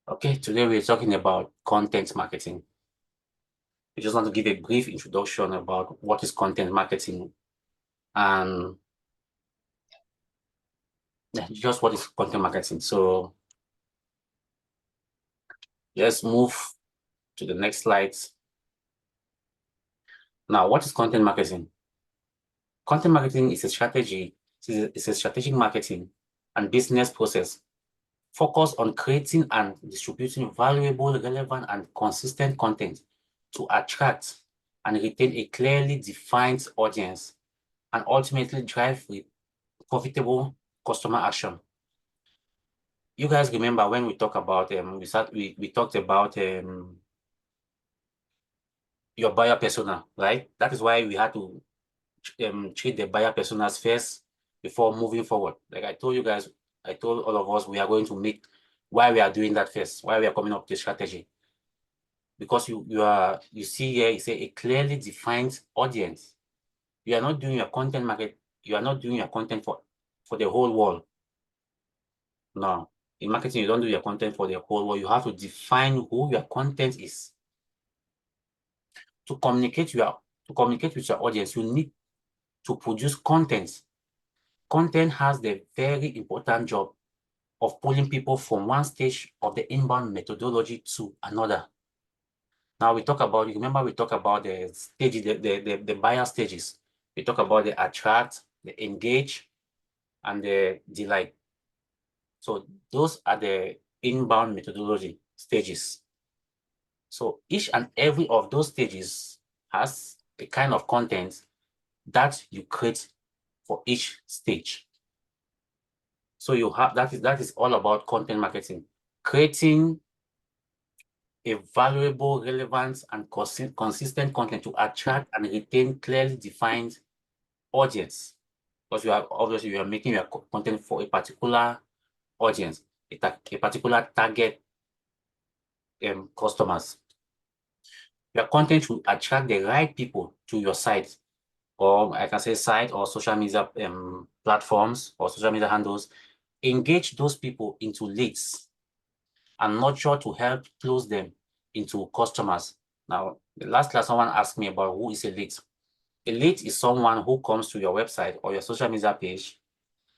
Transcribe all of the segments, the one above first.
Okay, today we're talking about content marketing. We just want to give a brief introduction about what is content marketing and just what is content marketing. So let's move to the next slide. Now, what is content marketing? Content marketing is a strategy, it's a strategic marketing and business process focused on creating and distributing valuable, relevant, and consistent content to attract and retain a clearly defined audience and ultimately drive profitable customer action. You guys remember when we talk about we talked about your buyer persona, right? That is why we had to treat the buyer personas first before moving forward. Like I told you guys, I told all of us we are going to make why we are doing that first, why we are coming up with the strategy. Because you see here, it's a clearly defined audience. You are not doing your content market, you are not doing your content for the whole world. No. In marketing, you don't do your content for the whole world. You have to define who your content is. To communicate with your audience, you need to produce content. Content has the very important job of pulling people from one stage of the inbound methodology to another. Now we talk about, you remember we talk about the stages, the buyer stages. We talk about the attract, the engage, and the delight. So those are the inbound methodology stages. So each and every of those stages has a kind of content that you create for each stage. So you have that is all about content marketing, creating a valuable, relevant, and consistent content to attract and retain clearly defined audience. Because you are making your content for a particular audience, a particular target customers. Your content should attract the right people to your site, or I can say site or social media platforms or social media handles. Engage those people into leads and nurture to help close them into customers. Now, the last class, someone asked me about who is a lead. A lead is someone who comes to your website or your social media page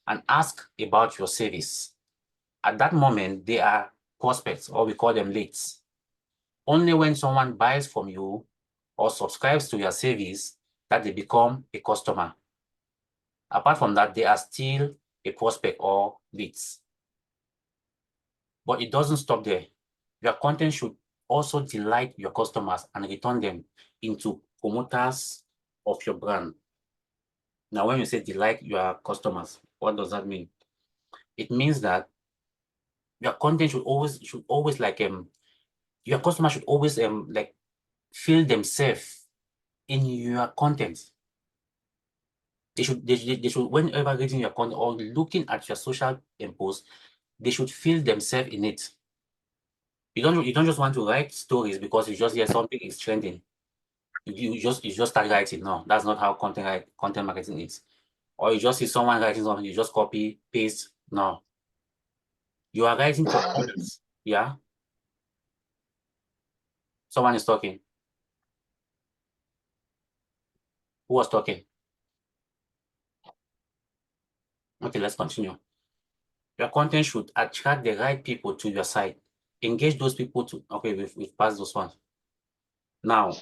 and asks about your service. At that moment, they are prospects, or we call them leads. Only when someone buys from you or subscribes to your service that they become a customer. Apart from that, they are still a prospect or leads. But it doesn't stop there. Your content should also delight your customers and return them into promoters of your brand. Now, when you say delight your customers, what does that mean? It means that your content should always like your customers should always like feel themselves in your content. They should whenever reading your content or looking at your social posts, they should feel themselves in it. You don't just want to write stories because you just hear something is trending. You just start writing. No, that's not how content marketing is. Or you just see someone writing something, you just copy, paste. No. You are writing for others. Yeah. Someone is talking. Who was talking? Okay, let's continue. Your content should attract the right people to your site. Engage those people to, okay, we've passed those ones. Now,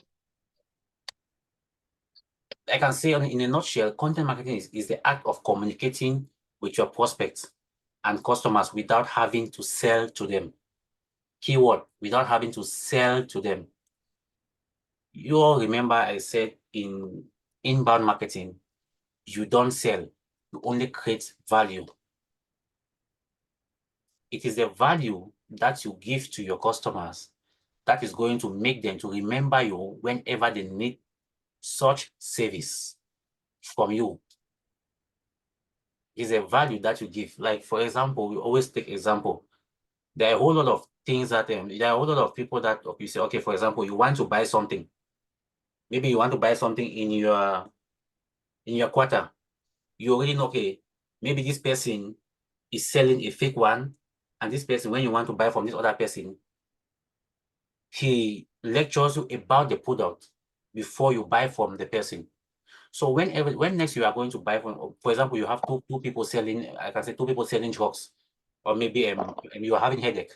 I can say in a nutshell, content marketing is the act of communicating with your prospects and customers without having to sell to them. Keyword, without having to sell to them. You all remember I said in inbound marketing, you don't sell, you only create value. It is the value that you give to your customers that is going to make them to remember you whenever they need such service from you. It's a value that you give. Like, for example, we always take example. There are a whole lot of things that, there are a whole lot of people that you say, okay, for example, you want to buy something. Maybe you want to buy something in your quarter. You already know, okay, maybe this person is selling a fake one And this person, when you want to buy from this other person, he lectures you about the product before you buy from the person. So when next you are going to buy from, for example, you have two people selling, I can say two people selling drugs, or maybe you are having headache.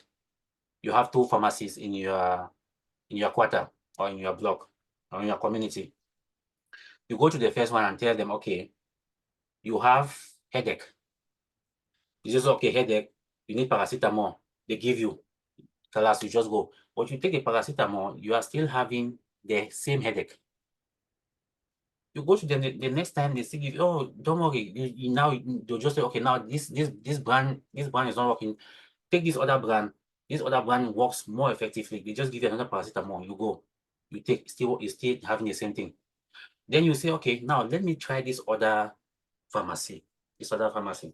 You have two pharmacies in your quarter or in your block or in your community. You go to the first one and tell them, okay, you have headache. You just okay, headache, you need paracetamol. They give you, class, you just go. But you take the paracetamol, you are still having the same headache. You go to them the next time they still give you, oh, don't worry. You now they'll just say, okay, now this brand is not working. Take this other brand. This other brand works more effectively. They just give you another paracetamol. You go, you take still having the same thing. Then you say, okay, now let me try this other pharmacy. This other pharmacy.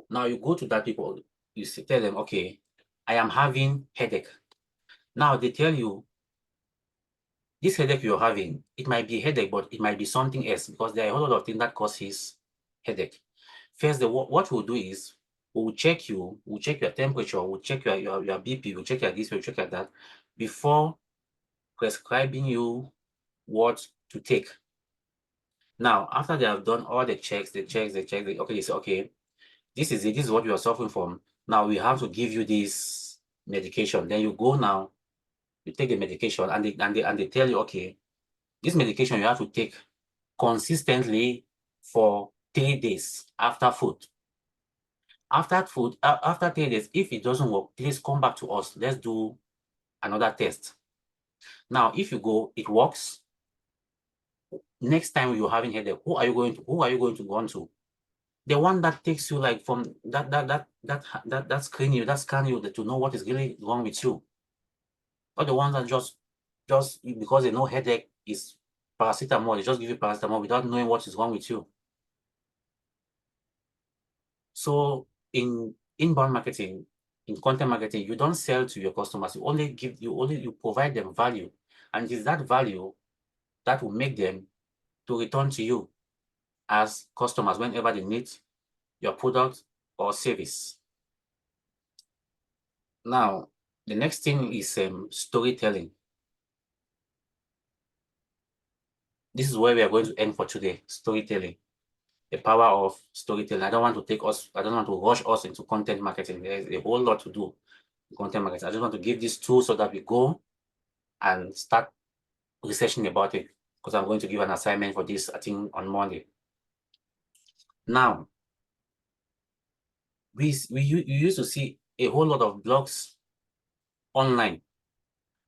Now you go to that people, you tell them, okay, I am having headache. Now they tell you, this headache you're having, it might be a headache, but it might be something else because there are a whole lot of things that causes headache. First, what we'll do is we'll check you, we'll check your temperature, we'll check your BP, we'll check your this, we'll check your that before prescribing you what to take. Now, after they have done all the checks, okay, they say, okay, this is what you are suffering from. Now we have to give you this medication. Then you go now, you take the medication, and they tell you, okay, this medication you have to take consistently for 3 days after food. After 3 days, if it doesn't work, please come back to us. Let's do another test. Now, if you go, it works. Next time you're having headache, who are you going to go on to? The one that takes you like from that screen you, that scan you to know what is really wrong with you. Or the ones that just because they know headache is paracetamol, they just give you paracetamol without knowing what is wrong with you. So in inbound marketing, in content marketing, you don't sell to your customers. You provide them value, and it is that value that will make them to return to you as customers whenever they need your product or service. Now, the next thing is storytelling. This is where we are going to end for today, storytelling. The power of storytelling. I don't want to rush us into content marketing. There's a whole lot to do in content marketing. I just want to give this tool so that we go and start researching about it, because I'm going to give an assignment for this, I think, on Monday. Now, we used to see a whole lot of blogs online.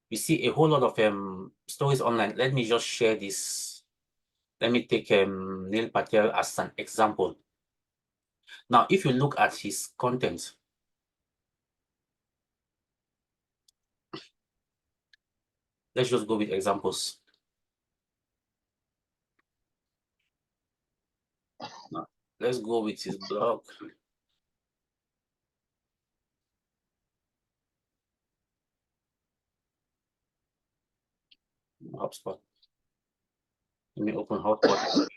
We see a whole lot of stories online. Let me just share this. Let me take Neil Patel as an example. Now, if you look at his content, let's just go with examples. Now, let's go with his blog. HubSpot. Let me open HubSpot.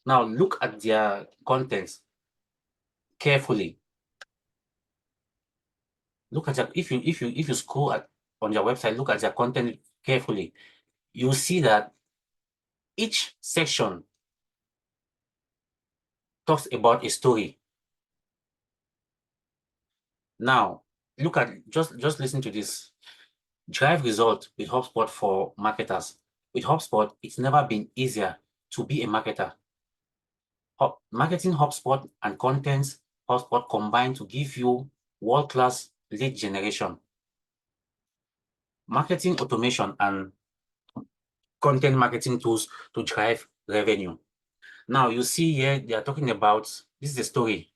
Now look at their contents carefully. Look at if you scroll on their website, look at their content carefully. You see that each section talks about a story. Now look at just listen to this. Drive result with HubSpot for marketers. With HubSpot, it's never been easier to be a marketer. Marketing HubSpot and content HubSpot combine to give you world-class lead generation, marketing automation, and content marketing tools to drive revenue. Now you see here, they are talking about, this is the story.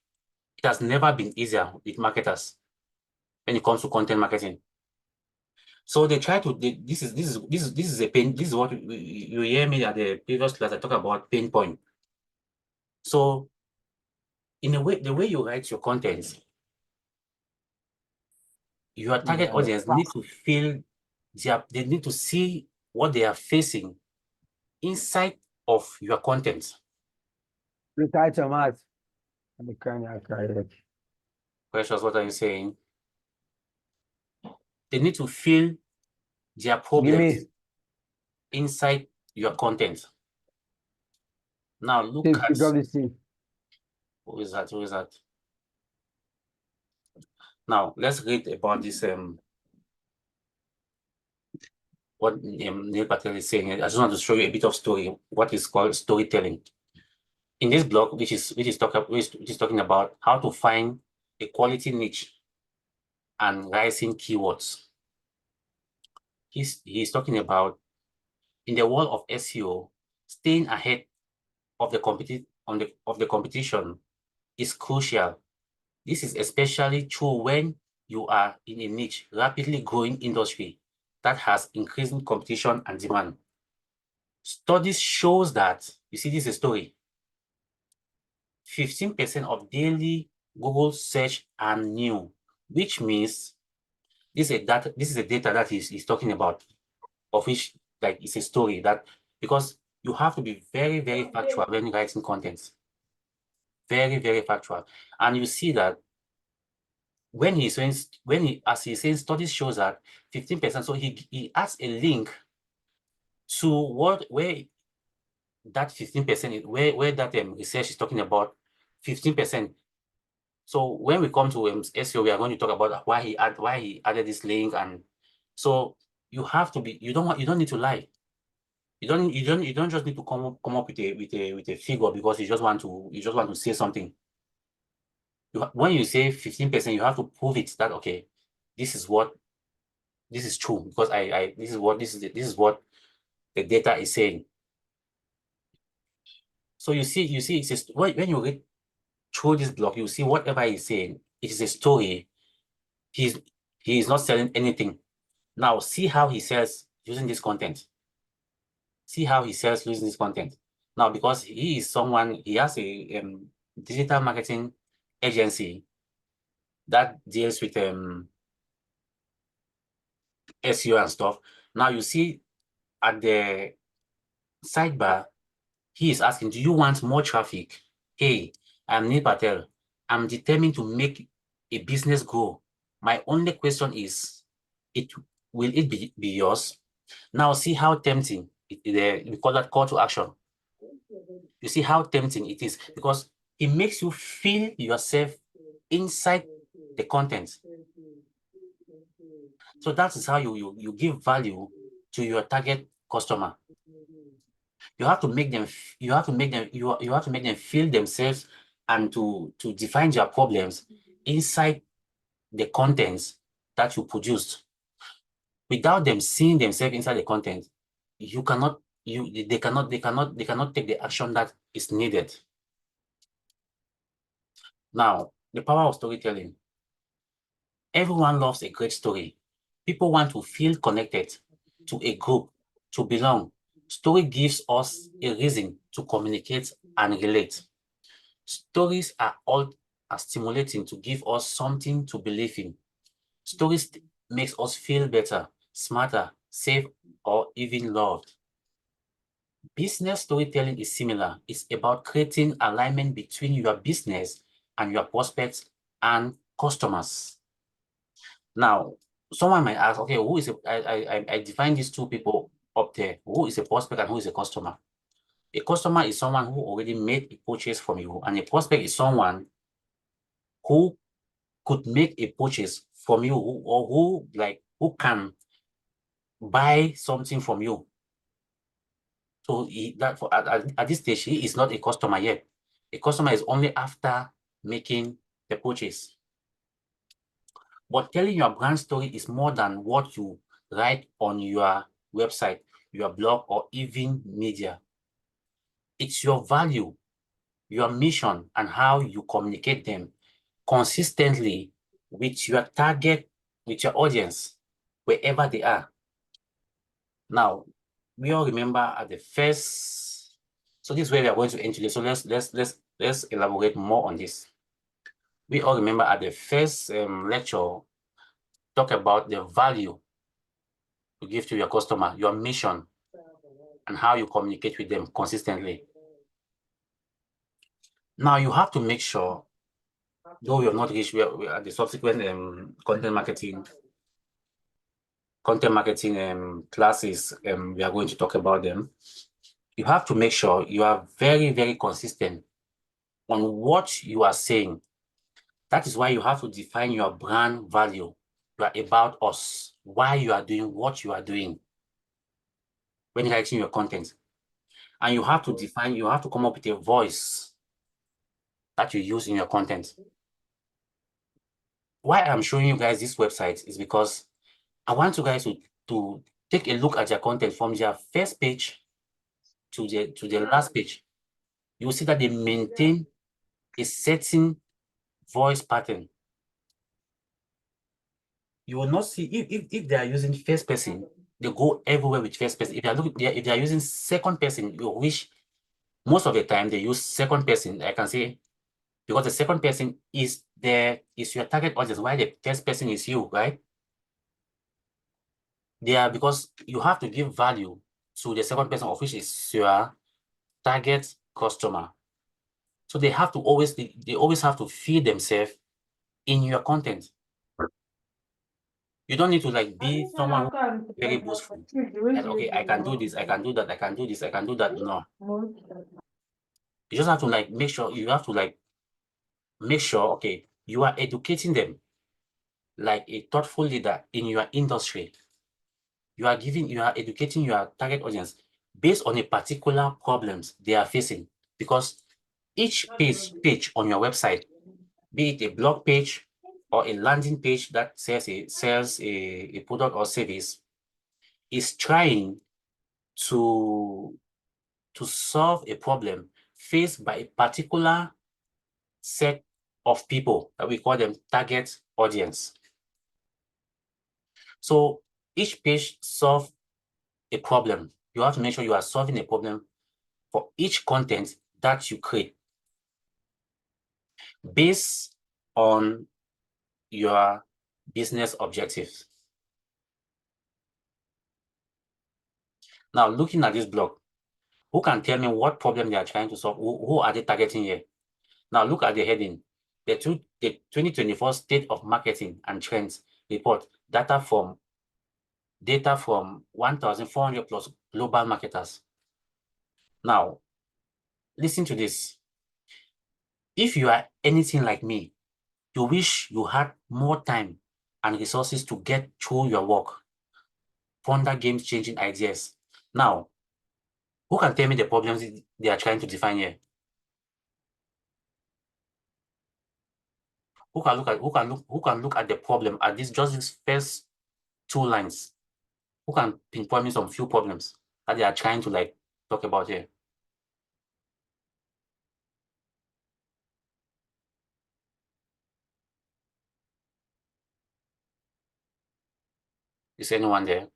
It has never been easier with marketers when it comes to content marketing. So they try to, this is a pain. This is what you hear me at the previous class. I talk about pain point. So in a way, the way you write your content, your target audience need to feel they need to see what they are facing inside of your content. Precious, what are you saying? They need to feel their problems inside your content. Now look at who is that? Who is that? Now let's read about this what Neil Patel is saying. I just want to show you a bit of story, what is called storytelling. In this blog, which is talking about how to find a quality niche and rising keywords. He's talking about, in the world of SEO, staying ahead of the competition is crucial. This is especially true when you are in a niche, rapidly growing industry that has increasing competition and demand. Studies shows that, you see, this is a story, 15% of daily Google search are new, which means this is a data that he's talking about, of which, like, it's a story that, because you have to be very, very factual when writing content. Very, very factual. And you see that when he's saying, as he's saying, studies shows that 15%, so he adds a link to where that 15% where that research is talking about 15%. So when we come to SEO, we are going to talk about why he added this link. And so you have to be, you don't need to lie. You don't just need to come up with a figure because you just want to say something. When you say 15%, you have to prove it that, okay, this is true, because this is what the data is saying. So you see, it's just, when you read through this blog, you see whatever he's saying, it is a story. He is not selling anything. Now see how he sells using this content. See how he sells using this content. Now, because he is someone, he has a digital marketing agency that deals with SEO and stuff. Now you see at the sidebar, he is asking, do you want more traffic? Hey, I'm Neil Patel. I'm determined to make a business grow. My only question is, will it be yours? Now see how tempting we call that call to action. You see how tempting it is, because it makes you feel yourself inside the content. So that is how you give value to your target customer. You have to make them feel themselves, and to define their problems inside the contents that you produced. Without them seeing themselves inside the content, they cannot take the action that is needed. Now, the power of storytelling. Everyone loves a great story. People want to feel connected to a group, to belong. Story gives us a reason to communicate and relate. Stories are stimulating to give us something to believe in. Stories makes us feel better, smarter, safe, or even loved. Business storytelling is similar. It's about creating alignment between your business and your prospects and customers. Now, someone might ask, okay, I define these two people up there. Who is a prospect and who is a customer? A customer is someone who already made a purchase from you, and a prospect is someone who could make a purchase from you, who can buy something from you. So at this stage, he is not a customer yet. A customer is only after making the purchase. But telling your brand story is more than what you write on your website, your blog, or even media. It's your value, your mission, and how you communicate them consistently with your target, with your audience, wherever they are. Now, we all remember at the first, so this is where we are going to end today. So let's let's elaborate more on this. We all remember at the first lecture, talk about the value you give to your customer, your mission, and how you communicate with them consistently. Now you have to make sure, though we have not reached, we are at the subsequent content marketing classes, we are going to talk about them. You have to make sure you are very, very consistent on what you are saying. That is why you have to define your brand value. You are about us, why you are doing what you are doing when writing your content. And you have to define, you have to come up with a voice that you use in your content. Why I'm showing you guys this website is because I want you guys to take a look at your content from their first page to the last page. You will see that they maintain a certain voice pattern. You will not see if they are using first person, they go everywhere with first person. If they are using second person, you wish most of the time they use second person. I can say because the second person is your target audience, while the first person is you, right? They are, because you have to give value to the second person, of which is your target customer. So they have to always, they always have to feed themselves in your content. You don't need to like be someone very boastful. And okay, I can do this, I can do that, I can do this, I can do that. No. You just have to like make sure, you have to like make sure, okay, you are educating them like a thoughtful leader in your industry. You are educating your target audience based on a particular problems they are facing, because each page on your website, be it a blog page or a landing page that sells a product or service, is trying to solve a problem faced by a particular set of people that we call them target audience. So each page solves a problem. You have to make sure you are solving a problem for each content that you create based on your business objectives. Now, looking at this blog, who can tell me what problem they are trying to solve? Who are they targeting here? Now, look at the heading. The 2024 State of Marketing and Trends report, data from 1,400 plus global marketers. Now, listen to this. If you are anything like me, you wish you had more time and resources to get through your work, ponder game-changing ideas. Now, who can tell me the problems they are trying to define here? Who can look at the problem at just these first 2 lines? Who can pinpoint me some few problems that they are trying to like talk about here? Is anyone there?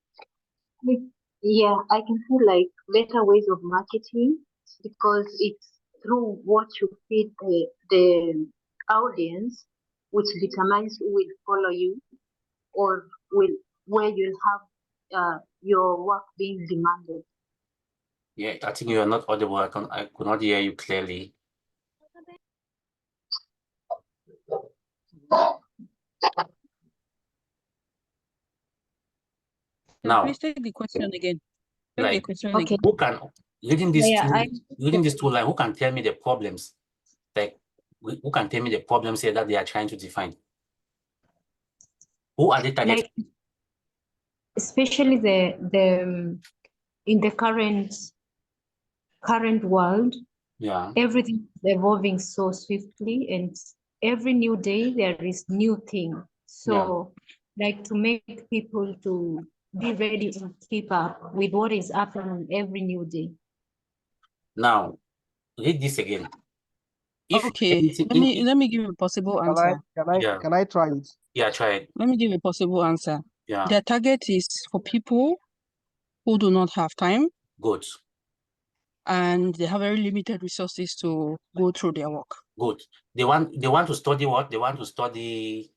Yeah, I can feel like better ways of marketing, because it's through what you feed the audience, which determines who will follow you or where you'll have your work being demanded. Yeah, I think you are not audible. I could not hear you clearly. Now, please take the question again. Like, Okay. who can, reading these two lines, who can tell me the problems? Like, who can tell me the problems here that they are trying to define? Who are they targeting? Like, especially the in the current world, Yeah. everything is evolving so swiftly, and every new day there is new thing. So like to make people to be ready and keep up with what is happening every new day. Now, read this again. If okay, let me give a possible answer. Can I try it? Yeah, try it. Let me give a possible answer. Yeah. Their target is for people who do not have time. Good. and they have very limited resources to go through their work. Good. They want to study what? They want to study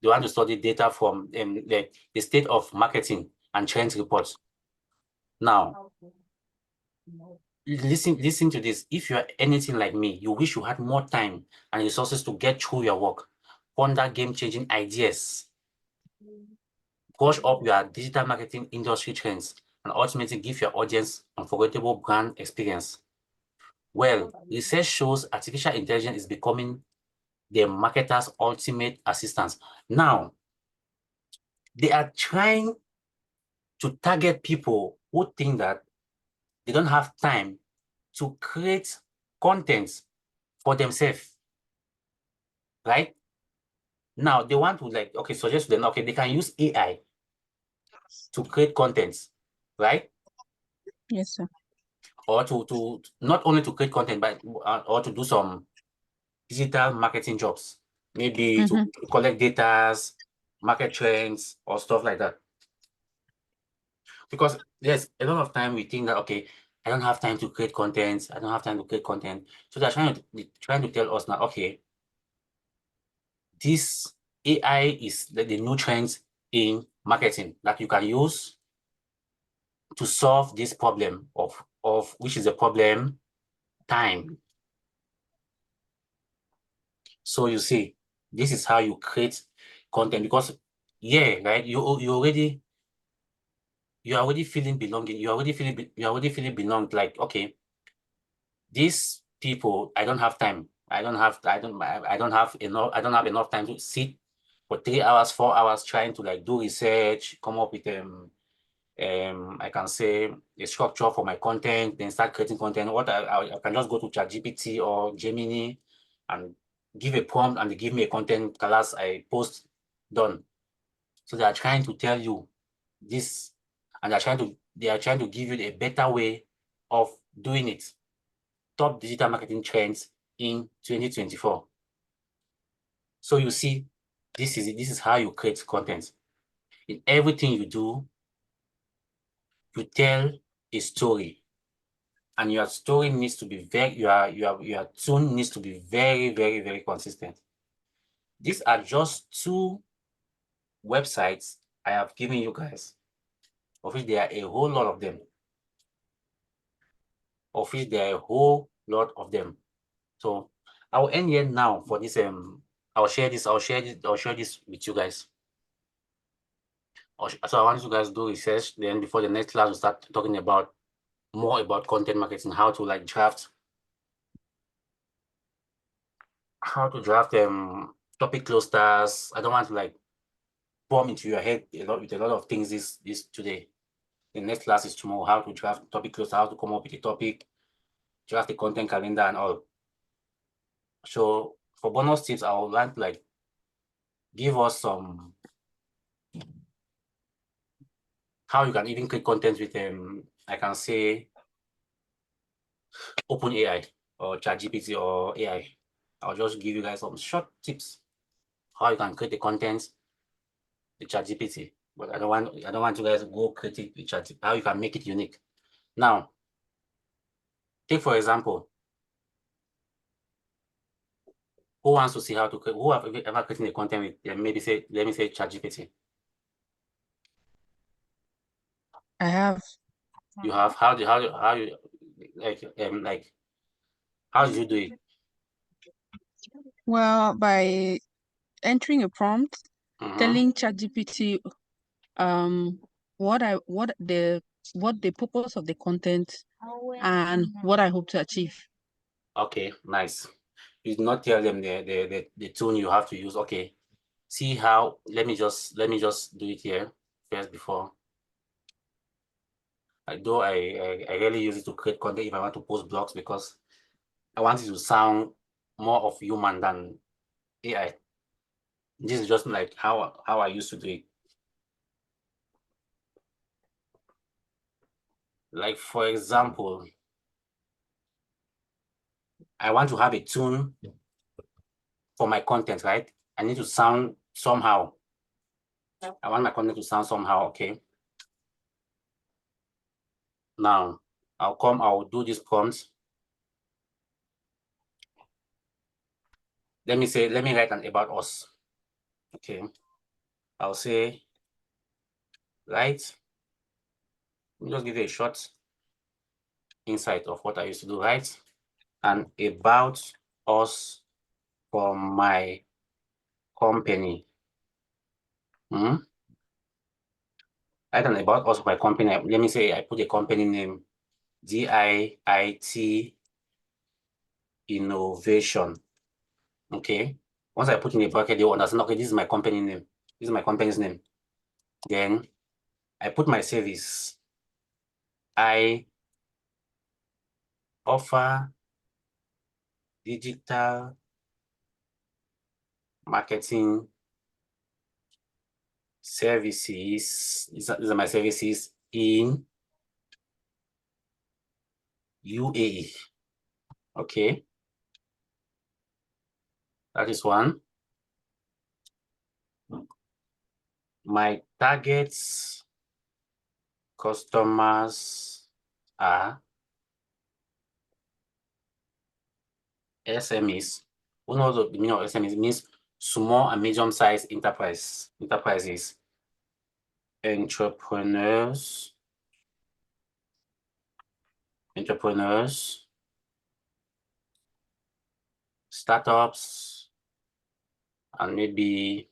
data from the state of marketing and trends reports. Now, listen to this. If you are anything like me, you wish you had more time and resources to get through your work, ponder game-changing ideas, brush up your digital marketing industry trends, and ultimately give your audience unforgettable brand experience. Well, research shows artificial intelligence is becoming the marketer's ultimate assistant. Now, they are trying to target people who think that they don't have time to create content for themselves, right? Now, they want to suggest to them, okay, they can use AI to create content, right? Yes, sir. Or to not only to create content, but or to do some digital marketing jobs, maybe to collect data, market trends, or stuff like that. Because there's a lot of time we think that, okay, I don't have time to create content. I don't have time to create content. So they're trying to tell us now, okay, this AI is the new trends in marketing that you can use to solve this problem of which is the problem, time. So you see, this is how you create content, because right, you're already feeling belonging. You're already feeling belonged. Like, okay, these people, I don't have time. I don't have enough time to sit for 3 hours, 4 hours trying to do research, come up with I can say a structure for my content, then start creating content. What I can just go to ChatGPT or Gemini and give a prompt, and they give me a content class, I post, done. So they are trying to tell you this, and they are trying to give you a better way of doing it. Top digital marketing trends in 2024. So you see, this is how you create content. In everything you do, you tell a story, and your story needs to be your tune needs to be very, very, very consistent. These are just 2 websites I have given you guys, of which there are a whole lot of them. So I will end here now for this. I'll share this with you guys. So I want you guys to do research. Then before the next class, we'll start talking about more about content marketing, how to draft topic clusters. I don't want to bomb into your head with a lot of things this today. The next class is tomorrow, how to draft topic cluster, how to come up with a topic, draft the content calendar and all. So for bonus tips, I would like to give us some how you can even create content with I can say OpenAI or ChatGPT or AI. I'll just give you guys some short tips how you can create the content with ChatGPT. But I don't want you guys to go create it with ChatGPT. How you can make it unique. Now, take for example, who wants to see how to create? Who have ever created a content with? Let me say ChatGPT. I have. You have. How you how did you do it? Well, by entering a prompt, telling ChatGPT what the purpose of the content and what I hope to achieve. Okay, nice. You did not tell them the tune you have to use. Okay, see how. Let me just do it here first before. Though I really use it to create content if I want to post blogs, because I want it to sound more of human than AI. This is just how I used to do it. Like, for example, I want to have a tune for my content, right? I need to sound somehow. I want my content to sound somehow, okay? Now, I'll do this prompt. Let me write an about us. Okay. I'll say, right. Let me just give you a short insight of what I used to do, right? And about us from my company. I don't know about us, my company. Let me say I put a company name, DIIT Innovation. Okay. Once I put in a bracket, they will understand, okay, this is my company name. This is my company's name. Then I put my service. I offer digital marketing services. These are my services in UAE. Okay. That is one. My targets customers are SMEs. Who knows what the meaning of SMEs? It means small and medium-sized enterprises, entrepreneurs, startups, and maybe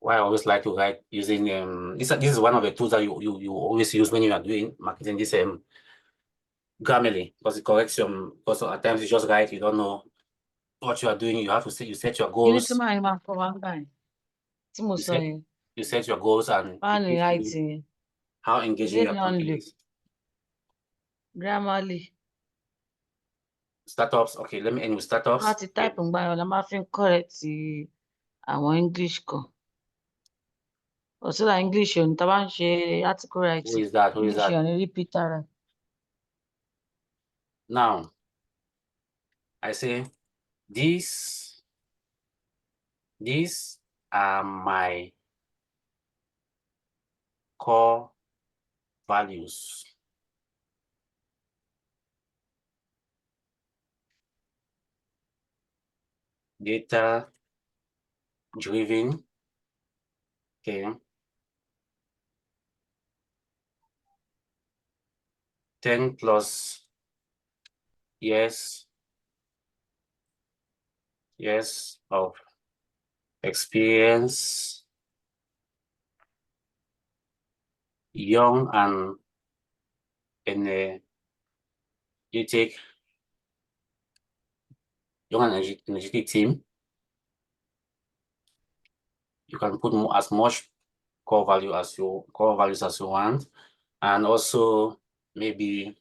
why I always like to write using this is one of the tools that you always use when you are doing marketing, this Grammarly, because it corrects because at times you just write, you don't know what you are doing. You have to say, you set your goals. You set your goals and how engaging your content is. Grammarly. Startups. Okay, let me end with startups. Type correct our English. So that English on article writing. Who is that? Who is that? Repeater. Now, I say these are my core values. Data driven. Okay. 10+ years of experience, young and energetic team. You can put as much core values as you want, and also maybe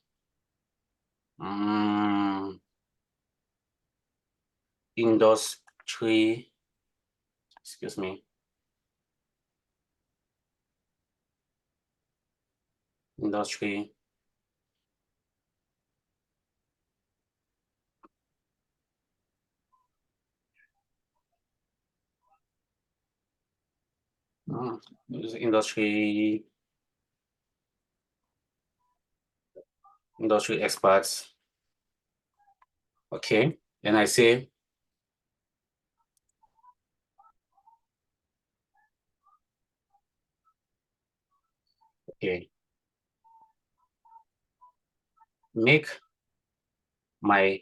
industry. Excuse me. Industry. Industry experts. Okay, and I say okay, make my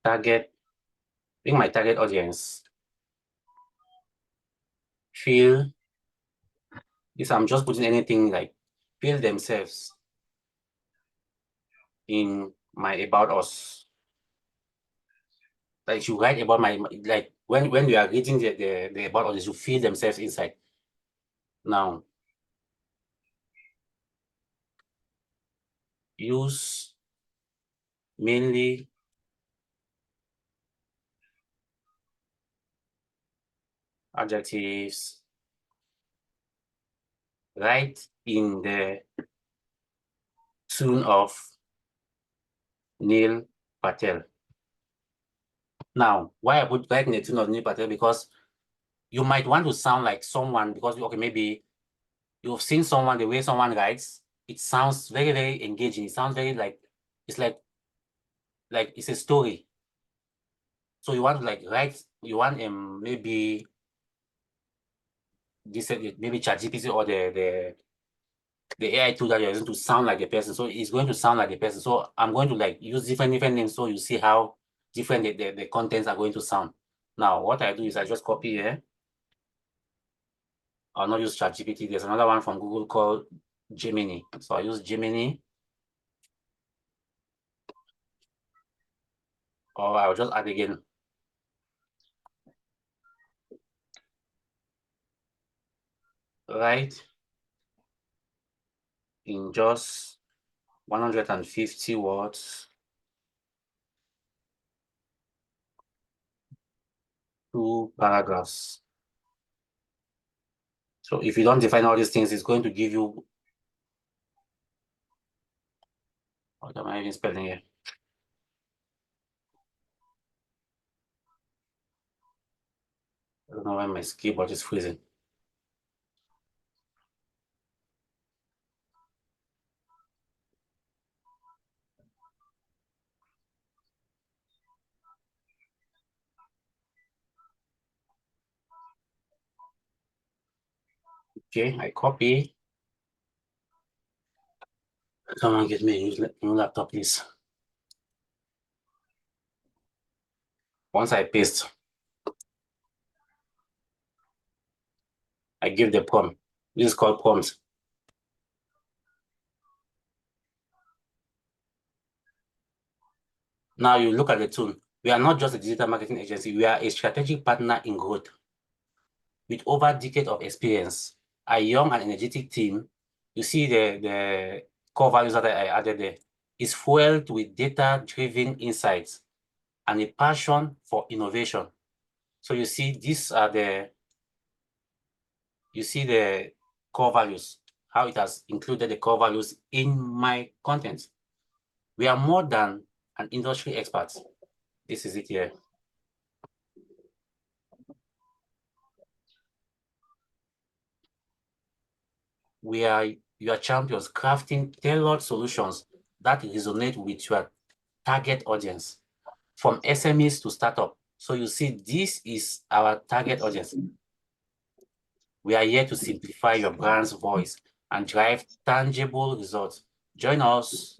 target audience feel this. I'm just putting anything like feel themselves in my about us. Like you write about my like when you are reading the about us, you feel themselves inside. Now use mainly adjectives. Write in the tune of Neil Patel. Now, why I put write in the tune of Neil Patel? Because you might want to sound like someone, because okay, maybe you've seen someone, the way someone writes, it sounds very, very engaging. It sounds very like it's a story. So you want to like write, you want maybe this maybe ChatGPT or the AI tool that you're using to sound like the person. So it's going to sound like the person. So I'm going to like use different names so you see how different the contents are going to sound. Now what I do is I just copy here. I'll not use ChatGPT. There's another one from Google called Gemini. So I use Gemini. Or I'll just add again. Right. In just 150 words. 2 paragraphs. So if you don't define all these things, it's going to give you. What am I even spelling here? I don't know why my keyboard is freezing. Okay, I copy. Someone get me a new laptop, please. Once I paste, I give the prompt. This is called prompts. Now you look at the tool. We are not just a digital marketing agency. We are a strategic partner in growth. With over a decade of experience, a young and energetic team, you see the core values that I added there, is fueled with data-driven insights and a passion for innovation. So you see, these are the core values, how it has included the core values in my content. We are more than an industry expert. This is it here. We are your champions, crafting tailored solutions that resonate with your target audience, from SMEs to startup. So you see, this is our target audience. We are here to simplify your brand's voice and drive tangible results. Join us.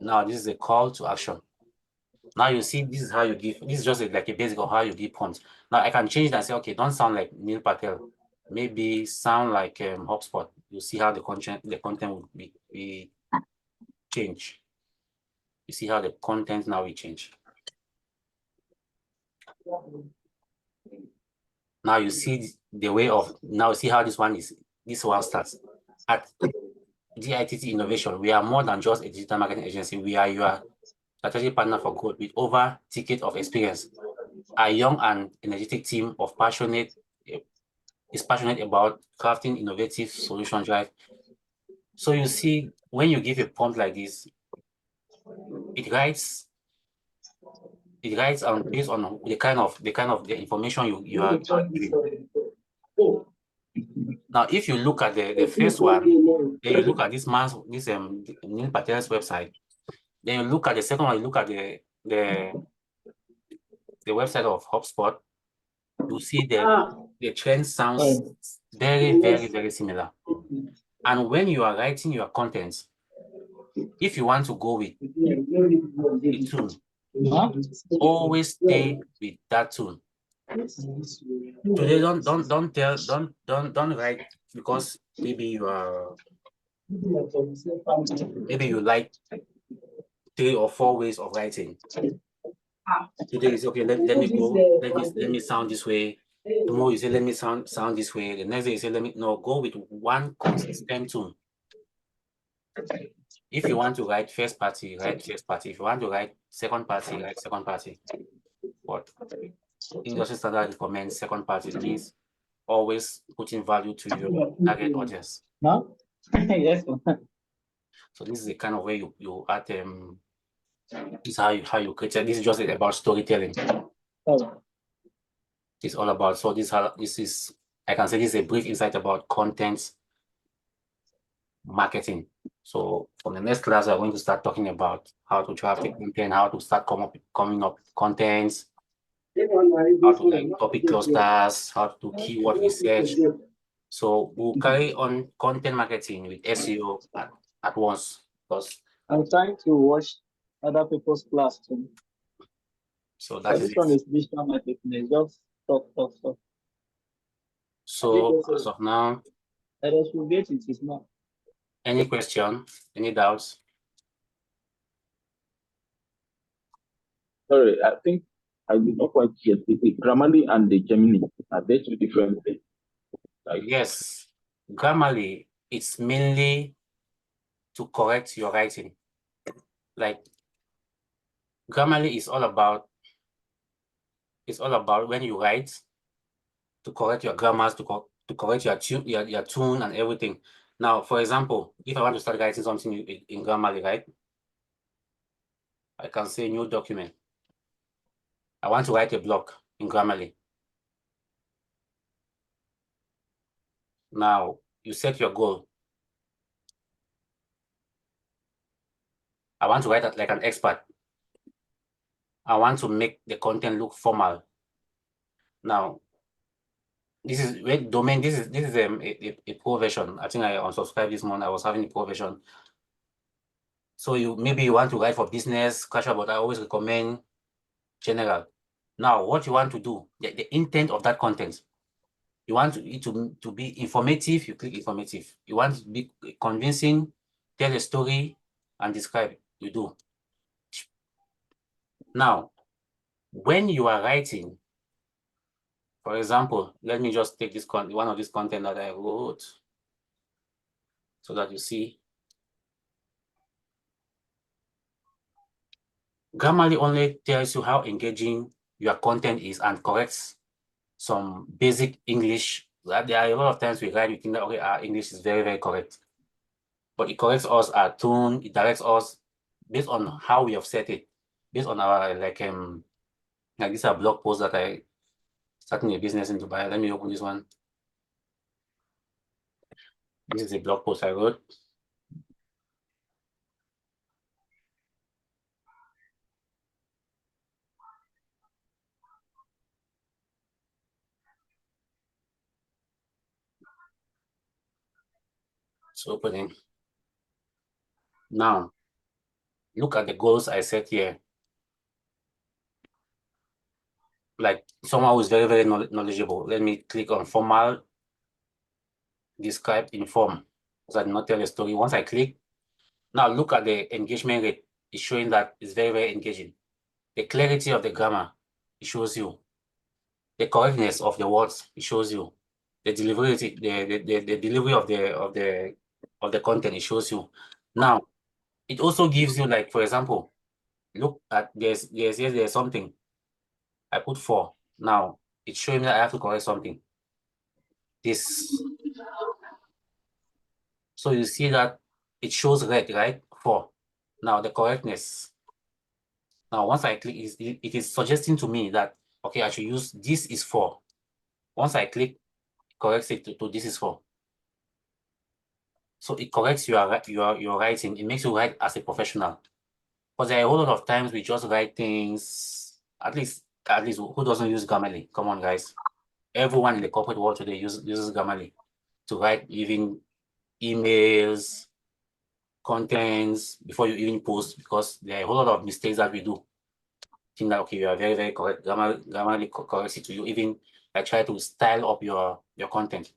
Now, this is a call to action. Now you see, this is how you give. This is just like a basic of how you give prompts. Now I can change it and say, okay, don't sound like Neil Patel. Maybe sound like HubSpot. You see how the content will be change. You see how the content now will change. Now you see the way of, now see how this one starts. At DITT Innovation, we are more than just a digital marketing agency. We are your strategic partner for growth with over a decade of experience. A young and energetic team of passionate about crafting innovative solution drive. So you see, when you give a prompt like this, it writes based on the kind of the information you are giving. Now, if you look at the first one, then you look at this Neil Patel's website. Then you look at the second one, you look at the website of HubSpot. You see the trend sounds very, very, very similar. And when you are writing your content, if you want to go with the tune, always stay with that tune. Today, don't write because maybe you like 3 or 4 ways of writing. Today is okay. Let me go. Let me sound this way. Tomorrow you say let me sound this way. The next day you say go with one consistent tune. If you want to write first party, write first party. If you want to write second party, write second party. But industry standard recommends second party. It means always putting value to your target audience. No? Yes. So this is the kind of way you add this is how you create it. This is just about storytelling. Oh. It's all about, so this is I can say this is a brief insight about content marketing. So from the next class, we're going to start talking about how to traffic content, how to start coming up with contents, how to like topic clusters, how to do keyword research. So we'll carry on content marketing with SEO at once, because I'm trying to watch other people's class too. so But that is this one it. is digital marketing. It's just talk. So as of now, And as we get it is not. any question, any doubts? Sorry, I think I did not quite get the Grammarly and the Gemini. Are they two different things? Like, Yes, Grammarly, it's mainly to correct your writing. Like Grammarly is all about, it's all about when you write, to correct your grammars, to correct your tune and everything. Now, for example, if I want to start writing something in Grammarly, right? I can say new document. I want to write a blog in Grammarly. Now, you set your goal. I want to write it like an expert. I want to make the content look formal. Now, this is domain. This is a pro version. I think I unsubscribed this month. I was having a pro version. So maybe you want to write for business, casual, but I always recommend general. Now, what you want to do, the intent of that content. You want it to be informative, you click informative. You want it to be convincing, tell a story, and describe, you do. Now, when you are writing, for example, let me just take this one of this content that I wrote so that you see. Grammarly only tells you how engaging your content is and corrects some basic English. There are a lot of times we write, we think that, okay, our English is very, very correct. But it corrects us, our tone, it directs us based on how we have set it, based on our, like these are blog posts that I starting a business in Dubai. Let me open this one. This is a blog post I wrote. It's opening. Now, look at the goals I set here. Like someone who is very, very knowledgeable. Let me click on formal, describe, inform. Because I did not tell the story. Once I click, now look at the engagement rate. It's showing that it's very, very engaging. The clarity of the grammar, it shows you. The correctness of the words, it shows you. The delivery, the delivery of the content, it shows you. Now, it also gives you, like, for example, look at there's something. I put 4. Now it's showing me that I have to correct something. This. So you see that it shows red, right? 4. Now the correctness. Now once I click, it is suggesting to me that, okay, I should use this is 4. Once I click, it corrects it to this is 4. So it corrects your writing. It makes you write as a professional. Because there are a whole lot of times we just write things, at least who doesn't use Grammarly? Come on, guys. Everyone in the corporate world today uses Grammarly to write even emails, contents before you even post, because there are a whole lot of mistakes that we do. Think that, okay, you are very, very correct. Grammarly corrects it to you. Even I try to style up your content.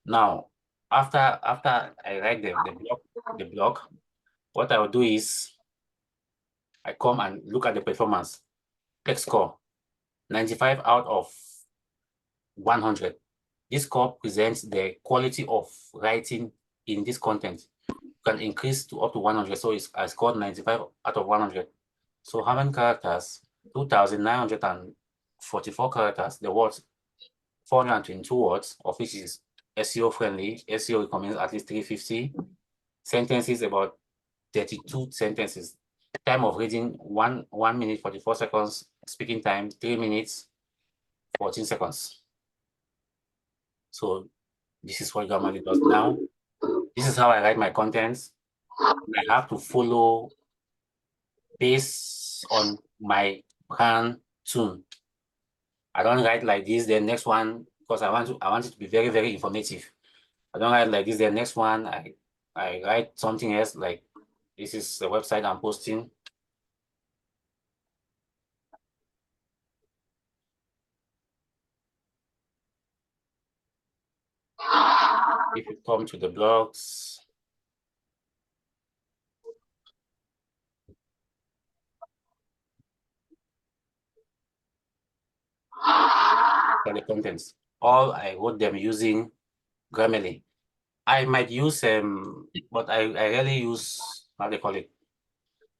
Now, after I write the blog, what I will do is I come and look at the performance. Text score, 95 out of 100. This score presents the quality of writing in this content. You can increase to up to 100. So I scored 95 out of 100. So how many characters? 2,944 characters. The words, 422 words, of which is SEO friendly. SEO recommends at least 350. Sentences, about 32 sentences. Time of reading, 1 minute 44 seconds. Speaking time, 3 minutes 14 seconds. So this is what Grammarly does. Now This is how I write my contents. I have to follow based on my brand tune. I don't write like this, the next one, because I want it to be very, very informative. I don't write like this, the next one, I write something else, like this is the website I'm posting. If you come to the blogs, for the contents, all I wrote them using Grammarly. I might use but I rarely use, how they call it,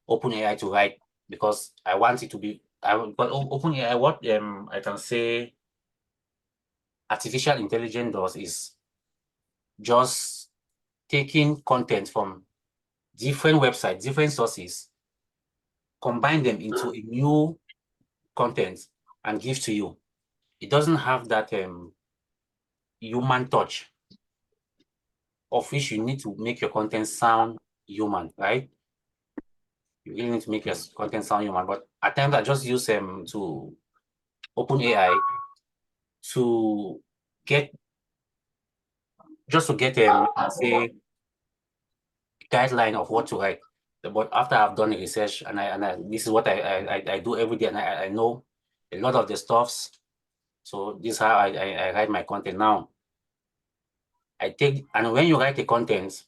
OpenAI to write, because I want it to be, but OpenAI, what I can say artificial intelligence does is just taking content from different websites, different sources, combine them into a new content and give to you. It doesn't have that human touch, of which you need to make your content sound human, right? You really need to make your content sound human. But at times I just use to OpenAI to get say guideline of what to write. But after I've done the research and this is what I do every day, and I know a lot of the stuffs. So this is how I write my content now. And when you write the content,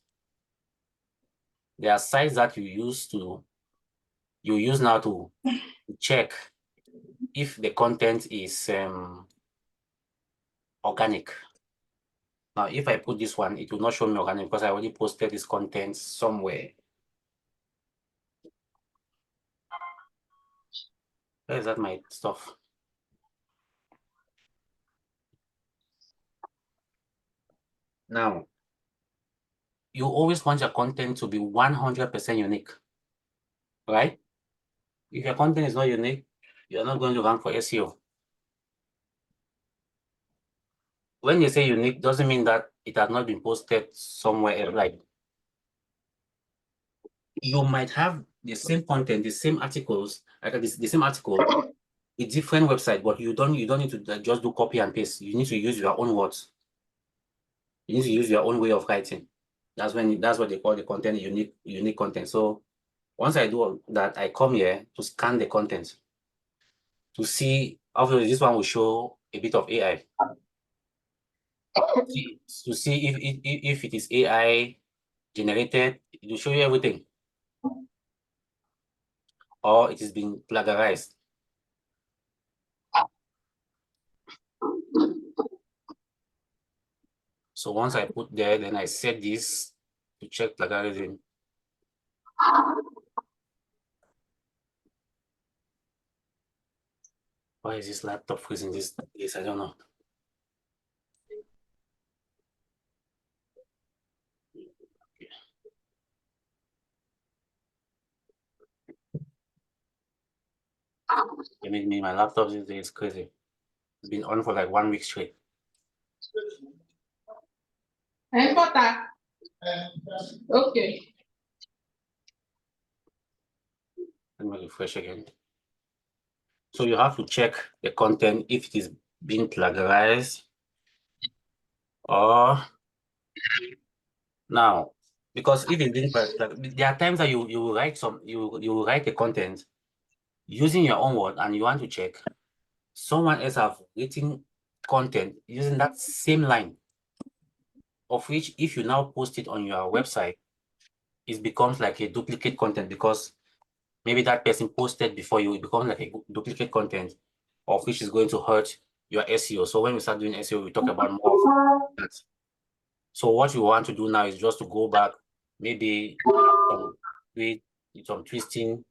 there are sites that you use now to check if the content is organic. Now, if I put this one, it will not show me organic because I already posted this content somewhere. Where is that my stuff? Now, you always want your content to be 100% unique, right? If your content is not unique, you're not going to rank for SEO. When you say unique, doesn't mean that it has not been posted somewhere else. Like, you might have the same content, the same articles, like the same article, a different website, but you don't need to just do copy and paste. You need to use your own words. You need to use your own way of writing. That's what they call the content unique content. So once I do that, I come here to scan the content to see. Obviously, this one will show a bit of AI to see if it is AI generated. It will show you everything, or it is being plagiarized. So once I put there, then I set this to check plagiarism. Why is this laptop freezing this? I don't know. I mean, my laptop these days is crazy. It's been on for like 1 week straight. Okay. Let me refresh again. So you have to check the content if it is being plagiarized, or now, because if it's being there are times that you write you write a content using your own word and you want to check someone else have written content using that same line, of which if you now post it on your website, it becomes like a duplicate content because maybe that person posted before you. It becomes like a duplicate content, of which is going to hurt your SEO. So when we start doing SEO, we talk about more of that. So what you want to do now is just to go back, maybe some twisting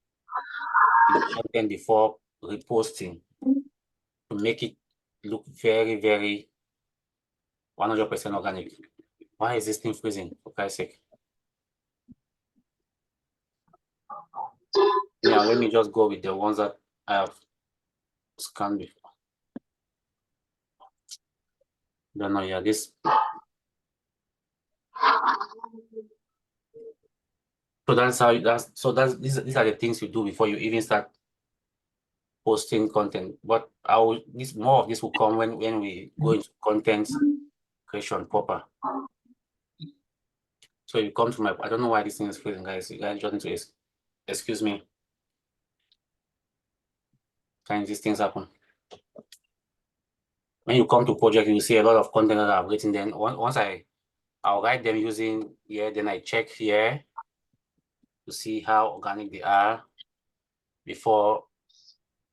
content before reposting to make it look very, very 100% organic. Why is this thing freezing, for Christ's sake? Yeah, let me just go with the ones that I have scanned before. Don't know, yeah, this. So that's how these are the things you do before you even start posting content. But more of this will come when we go into content creation proper. So you come to my, I don't know why this thing is freezing, guys. You guys just need to excuse me. Sometimes these things happen. When you come to project, you see a lot of content that I've written. Then once I'll write them using here, then I check here to see how organic they are before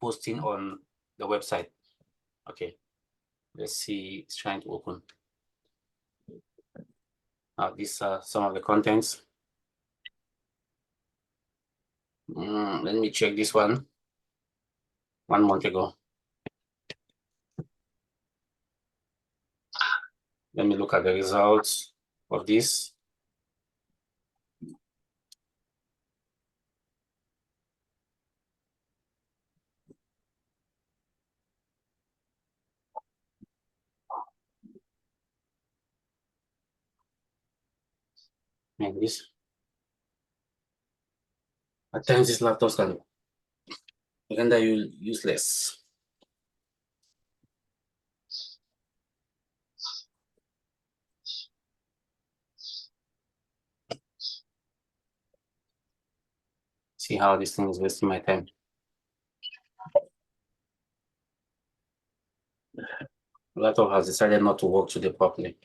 posting on the website. Okay, let's see, it's trying to open. These are some of the contents. Let me check this one 1 month ago. Let me look at the results of this. And this, at times these laptops can render you useless. See how this thing is wasting my time. Laptop has decided not to work today properly.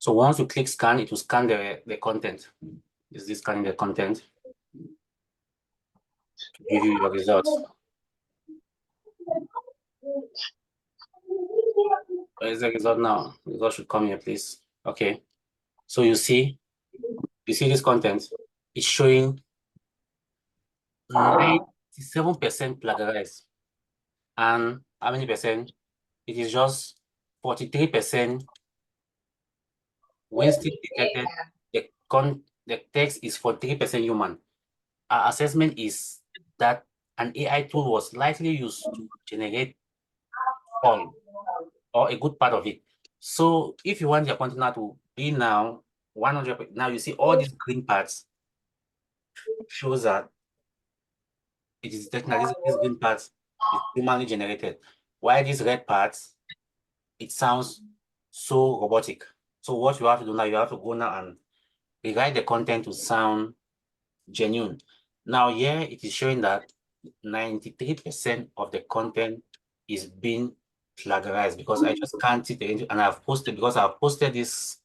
So once you click scan, it will scan the content. Is this scanning the content to give you your results? Where is the result now? The result should come here, please. Okay. So you see this content. It's showing 97% plagiarized. And how many percent? It is just 43%. When still detected, the text is 43% human. Our assessment is that an AI tool was likely used to generate all or a good part of it. So if you want your content now to be now 100%, now you see all these green parts shows that it is technically these green parts is humanly generated. While these red parts, it sounds so robotic. So what you have to do now, you have to go now and rewrite the content to sound genuine. Now here it is showing that 93% of the content is being plagiarized because I just can't see the, and I've posted, because I've posted this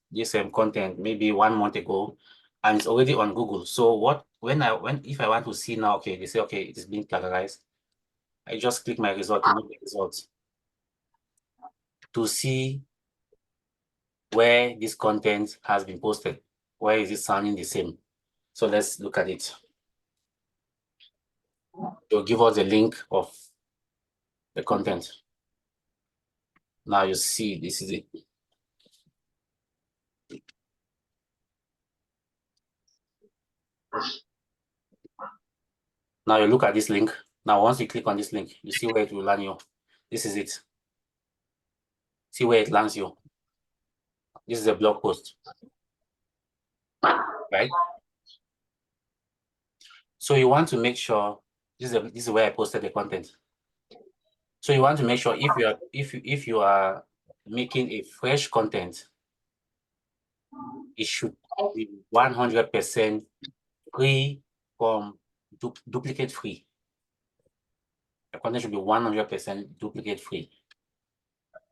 content maybe 1 month ago and it's already on Google. So if I want to see now, okay, they say, okay, it is being plagiarized. I just click my result to know the results to see where this content has been posted. Where is it sounding the same? So let's look at it. They'll give us a link of the content. Now you see, this is it. Now you look at this link. Now, once you click on this link, you see where it will land you. This is it. See where it lands you. This is a blog post, right? So you want to make sure this is where I posted the content. So you want to make sure if you are making a fresh content, it should be 100% free from duplicate free. The content should be 100% duplicate free.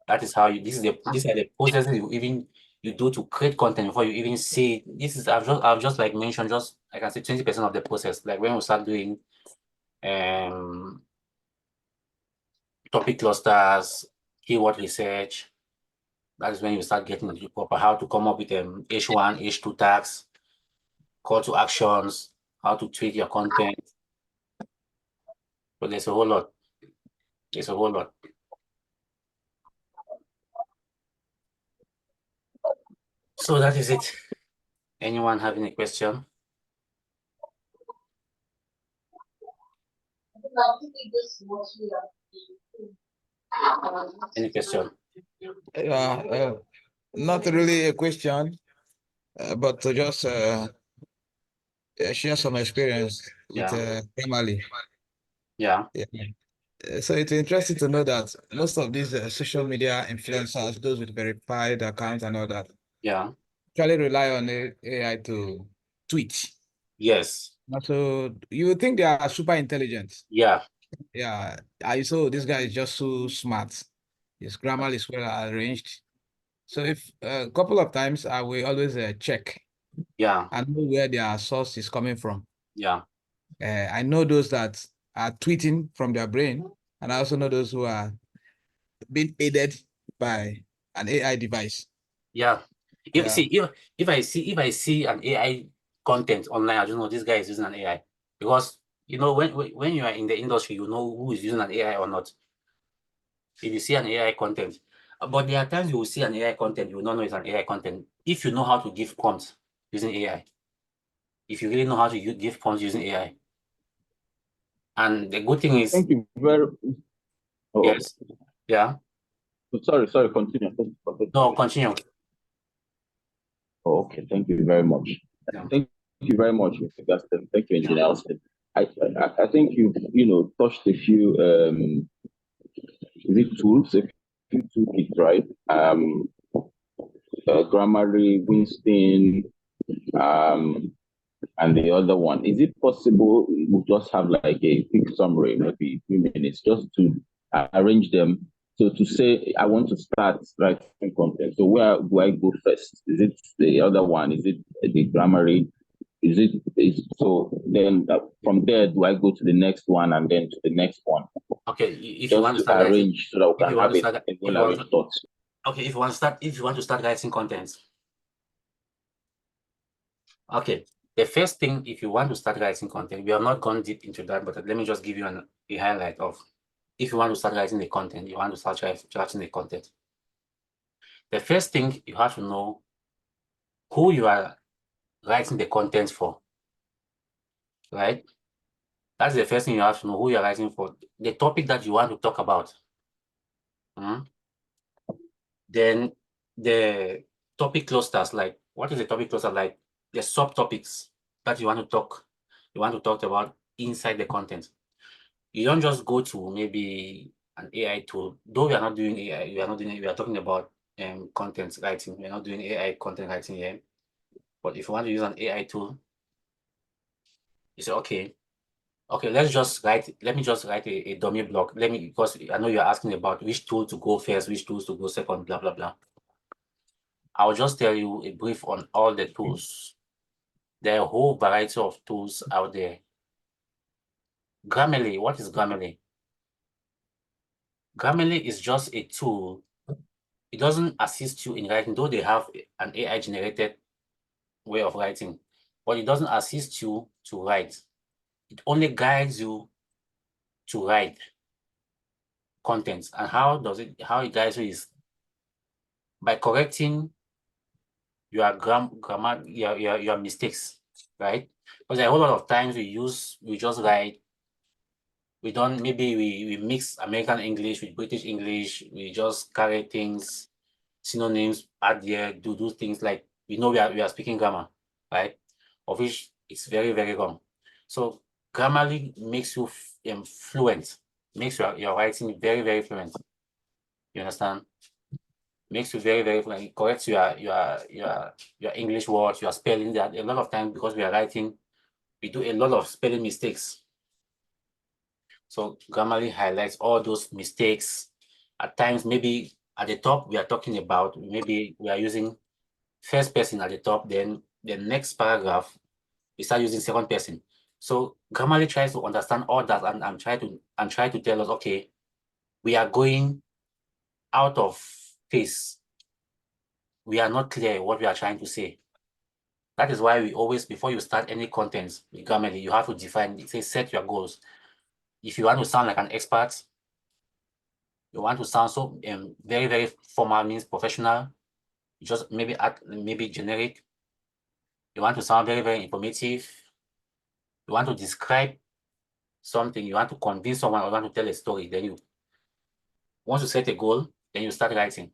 That is how you. These are the processes you do to create content before you even see. This is I've just like mentioned, just I can say 20% of the process. Like when we start doing topic clusters, keyword research, that is when you start getting into proper how to come up with H1, H2 tags, call to actions, how to tweak your content. But there's a whole lot. There's a whole lot. So that is it. Anyone have any question? Any question? Not really a question, but to just share some experience with Grammarly. Yeah. So it's interesting to know that most of these social media influencers, those with verified accounts and all that, actually rely on AI to tweet. Yes. So you would think they are super intelligent. Yeah. Yeah. I saw this guy is just so smart. His grammar is well arranged. So if a couple of times I will always check. Yeah. And know where their source is coming from. Yeah. I know those that are tweeting from their brain, and I also know those who are being aided by an AI device. Yeah. If I see an AI content online, I just know this guy is using an AI, because when you are in the industry, you know who is using an AI or not. If you see an AI content, but there are times you will see an AI content, you will not know it's an AI content. If you know how to give prompts using AI, if you really know how to give prompts using AI, and the good thing is, thank you very. Yes. Yeah. Sorry. Continue. No, continue. Oh, okay. Thank you very much. Yeah. Thank you very much, Mr. Gaston. Thank you, Engineer Austin. I think you've touched a few tools, a few toolkits, right? Grammarly, Winston, and the other one. Is it possible we just have like a quick summary, maybe a few minutes, just to arrange them? So to say, I want to start writing content. So where do I go first? Is it the other one? Is it the Grammarly? So then from there, do I go to the next one and then to the next one? Okay, if just you want to start arrange so that we can have it thoughts. Okay, if you want to start writing content. Okay, the first thing, if you want to start writing content, we have not gone deep into that, but let me just give you a highlight of, if you want to start writing the content, you want to start writing the content. The first thing, you have to know who you are writing the content for, right? That's the first thing you have to know, who you're writing for, the topic that you want to talk about. Then the topic clusters, like what is the topic cluster, like the subtopics that you want to talk about inside the content. You don't just go to maybe an AI tool, though we are not doing AI, we are talking about content writing. We're not doing AI content writing here. But if you want to use an AI tool, you say, okay, let me just write a dummy block. Because I know you're asking about which tool to go first, which tools to go second, blah, blah, blah. I'll just tell you a brief on all the tools. There are a whole variety of tools out there. Grammarly, what is Grammarly? Grammarly is just a tool. It doesn't assist you in writing, though they have an AI-generated way of writing, but it doesn't assist you to write. It only guides you to write content. And how it guides you is by correcting your grammar, your mistakes, right? Because a whole lot of times we just write, maybe we mix American English with British English, we just carry things, synonyms, add there, do things like we know we are speaking grammar, right? Of which it's very, very wrong. So Grammarly makes you fluent, makes your writing very, very fluent. You understand? Makes you very, very fluent. It corrects your English words, your spelling. That a lot of times, because we are writing, we do a lot of spelling mistakes. So Grammarly highlights all those mistakes. At times, maybe at the top we are talking about, maybe we are using first person at the top, then the next paragraph we start using second person. So Grammarly tries to understand all that and try to tell us, okay, we are going out of phase. We are not clear what we are trying to say. That is why we always, before you start any content with Grammarly, you have to define, set your goals. If you want to sound like an expert, you want to sound so very, very formal, means professional, you just maybe generic. You want to sound very, very informative. You want to describe something, you want to convince someone, or you want to tell a story, then once you set a goal, then you start writing.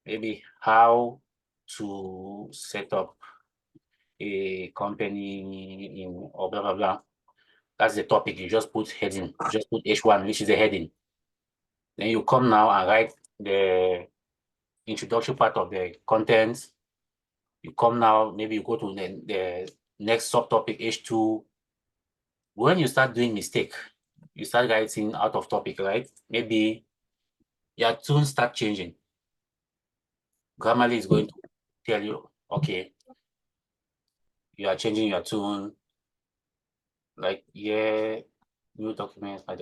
maybe how to set up a company in or blah blah blah. That's the topic. You just put heading. You just put H1, which is the heading. Then you come now and write the introduction part of the content. You come now, maybe you go to the next subtopic, H2. When you start doing mistake, you start writing out of topic, right? Maybe your tune start changing. Grammarly is going to tell you, okay, you are changing your tune. Like, yeah, new documents, my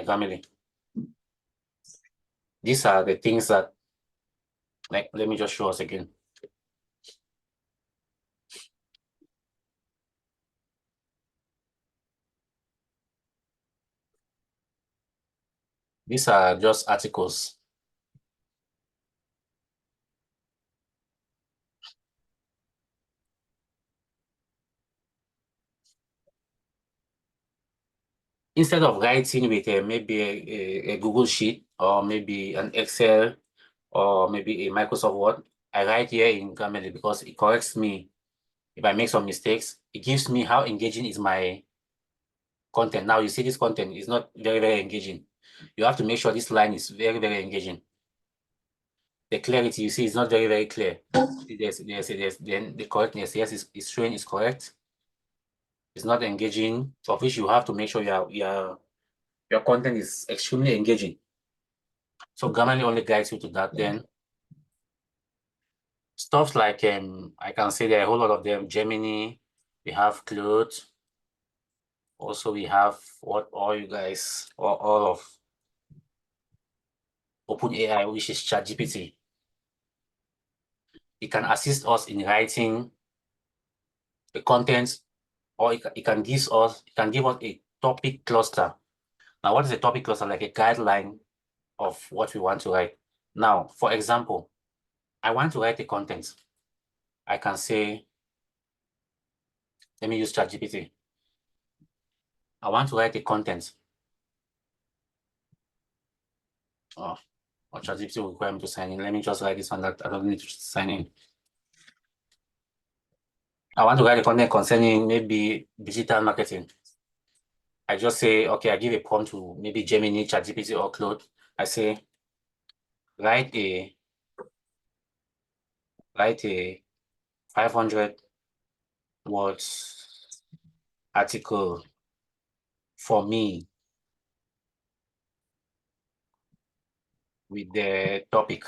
Grammarly. These are the things that, like, let me just show us again. These are just articles. Instead of writing with maybe a Google Sheet or maybe an Excel or maybe a Microsoft Word, I write here in Grammarly because it corrects me if I make some mistakes. It gives me how engaging is my content. Now you see this content is not very, very engaging. You have to make sure this line is very, very engaging. The clarity you see is not very, very clear. Then the correctness, yes, is showing is correct. It's not engaging, of which you have to make sure your content is extremely engaging. So Grammarly only guides you to that. Then stuff like I can say there are a whole lot of them. Gemini, we have Claude. Also, we have what all you guys or all of OpenAI, which is ChatGPT. It can assist us in writing the content, or it can give us a topic cluster. Now, what is a topic cluster? Like a guideline of what we want to write. Now, for example, I want to write a content. I can say, let me use ChatGPT. I want to write a content. Oh, ChatGPT will require me to sign in. Let me just write this one that I don't need to sign in. I want to write a content concerning maybe digital marketing. I just say, okay, I give a prompt to maybe Gemini, ChatGPT, or Claude. I say, write a 500 words article for me with the topic.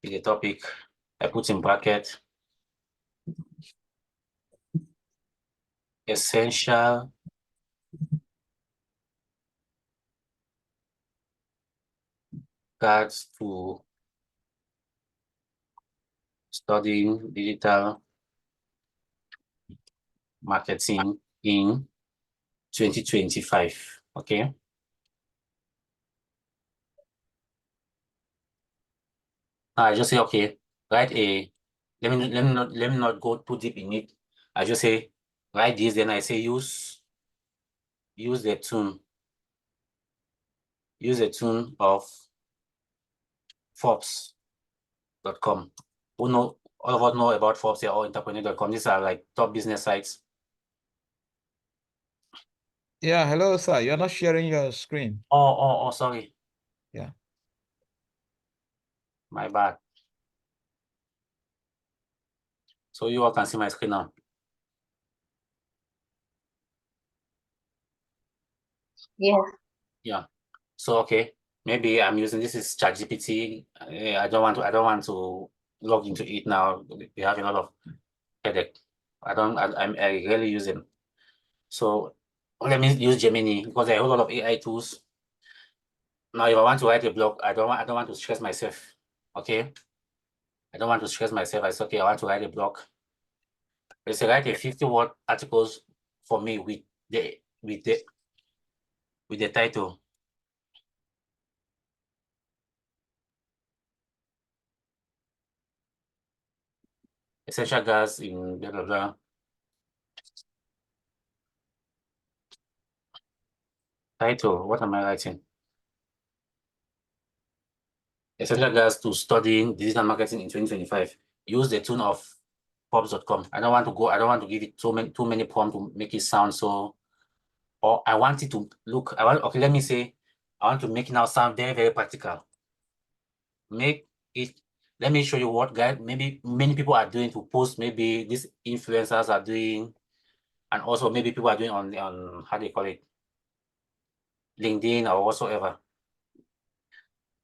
With the topic, I put in bracket essential guides to studying digital marketing in 2025. Okay. I just say, okay, write a, let me not go too deep in it. I just say, write this, then I say use the tune. Use the tune of Forbes.com. All of us know about Forbes or entrepreneur.com. These are like top business sites. Yeah, hello, sir. You're not sharing your screen. Oh, sorry. Yeah. My bad. So you all can see my screen now. Yes. Yeah. So okay, maybe I'm using this is ChatGPT. I don't want to log into it now. We have a lot of headache. I rarely use them. So let me use Gemini because there are a whole lot of AI tools. Now, if I want to write a blog, I don't want to stress myself. Okay. I don't want to stress myself. I say, okay, I want to write a blog. Let's say write a 50-word articles for me with the title. Essential gas in blah blah blah. Title, what am I writing? essential guides to studying digital marketing in 2025. Use the tune of Forbes.com. I don't want to give it too many prompts to make it sound so, or I want it to look, okay, let me say, I want to make it now sound very, very practical. Make it, let me show you what guide maybe many people are doing to post, maybe these influencers are doing, and also maybe people are doing on how do you call it, LinkedIn or whatsoever.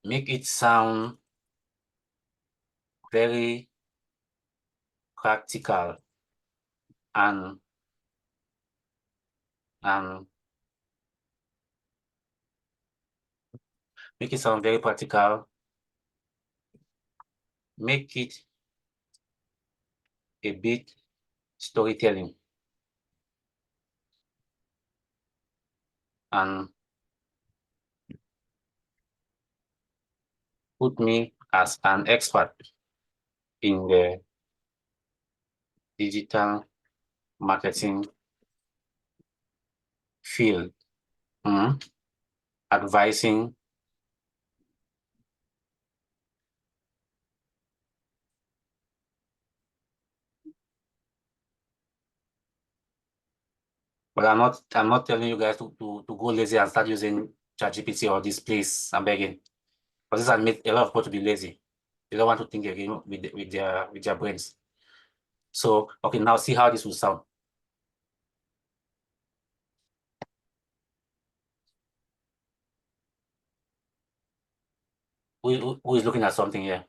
Make it sound very practical and make it sound very practical. Make it a bit storytelling. And put me as an expert in the digital marketing field, advising but I'm not telling you guys to go lazy and start using ChatGPT or this place. I'm begging. But this has made a lot of people to be lazy. They don't want to think again with their brains. So okay, now see how this will sound. Who is looking at something here?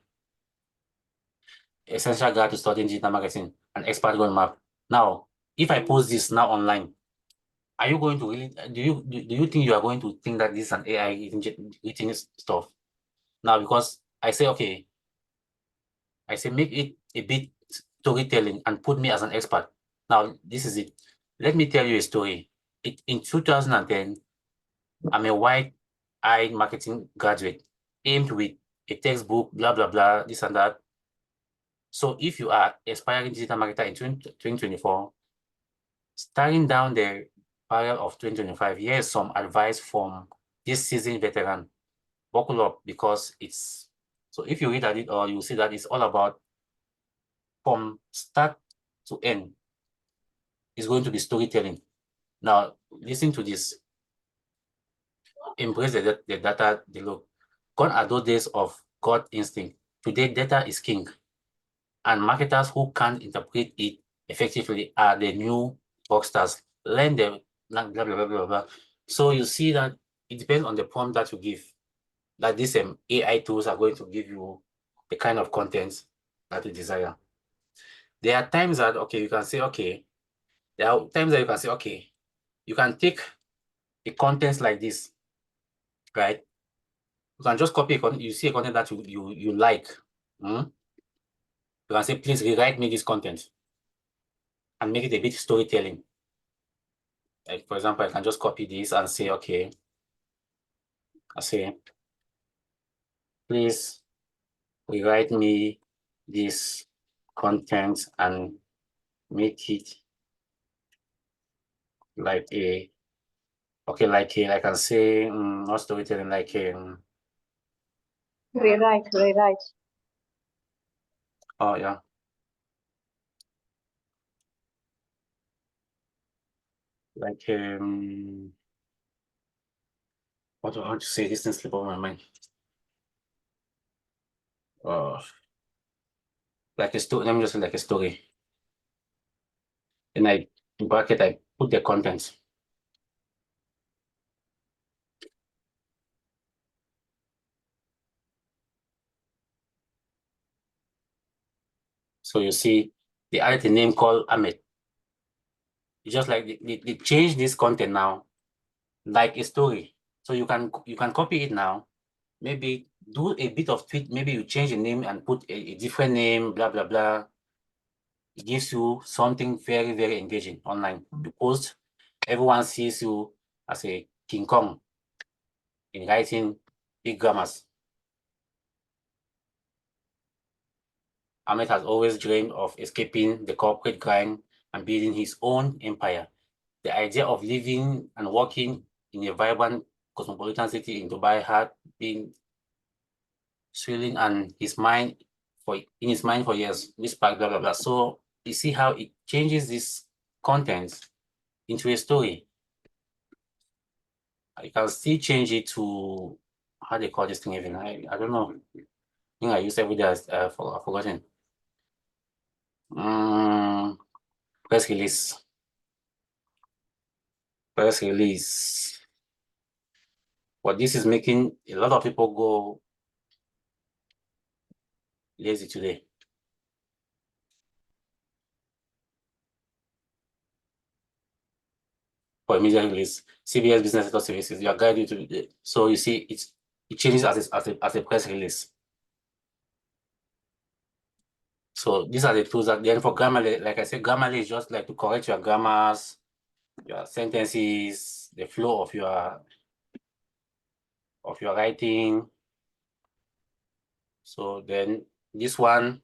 Essential guide to studying digital marketing, an expert roadmap. Now, if I post this now online, are you going to really, do you think you are going to think that this is an AI written stuff? Now, because I say, okay, I say make it a bit storytelling and put me as an expert. Now, this is it. Let me tell you a story. In 2010, I'm a white-eyed marketing graduate, aimed with a textbook, blah, blah, blah, this and that. So if you are aspiring digital marketer in 2024, starting down the barrel of 2025, here's some advice from this seasoned veteran. Buckle up, because it's, so if you read at it, or you see that it's all about from start to end, it's going to be storytelling. Now, listen to this. Embrace the data, the look. Gone are those days of gut instinct. Today, data is king. And marketers who can't interpret it effectively are the new rock stars. Learn them, blah, blah, blah, blah, blah. So you see that it depends on the prompt that you give. That these AI tools are going to give you the kind of content that you desire. There are times that, okay, you can say, okay, there are times that you can say, okay, you can take a content like this, right? You can just copy it. You see a content that you like. You can say, please rewrite me this content and make it a bit storytelling. Like, for example, I can just copy this and say, okay, I say, please rewrite me this content and make it like a, okay, like a, I can say, not storytelling, like a, rewrite. Oh, yeah. Like, what do I want to say? This thing slip over my mind. Like a story, let me just say like a story. And in bracket, I put the contents. So you see, they added a name called Ahmed. It's just like they change this content now, like a story. So you can copy it now, maybe do a bit of tweak, maybe you change the name and put a different name, blah, blah, blah. It gives you something very, very engaging online. You post, everyone sees you as a King Kong in writing big grammars. Ahmed has always dreamed of escaping the corporate grind and building his own empire. The idea of living and working in a vibrant cosmopolitan city in Dubai had been swirling and in his mind for years, this blah blah blah. So you see how it changes this content into a story. I can still change it to how they call this thing even. I don't know. I think I use every day as I've forgotten. Press release. Press release. But this is making a lot of people go lazy today. For immediate release, CBS Business Sector Services, you are guided to. So you see, it changes as a press release. So these are the tools that then for Grammarly, like I said, Grammarly is just like to correct your grammars, your sentences, the flow of your writing. So then this one,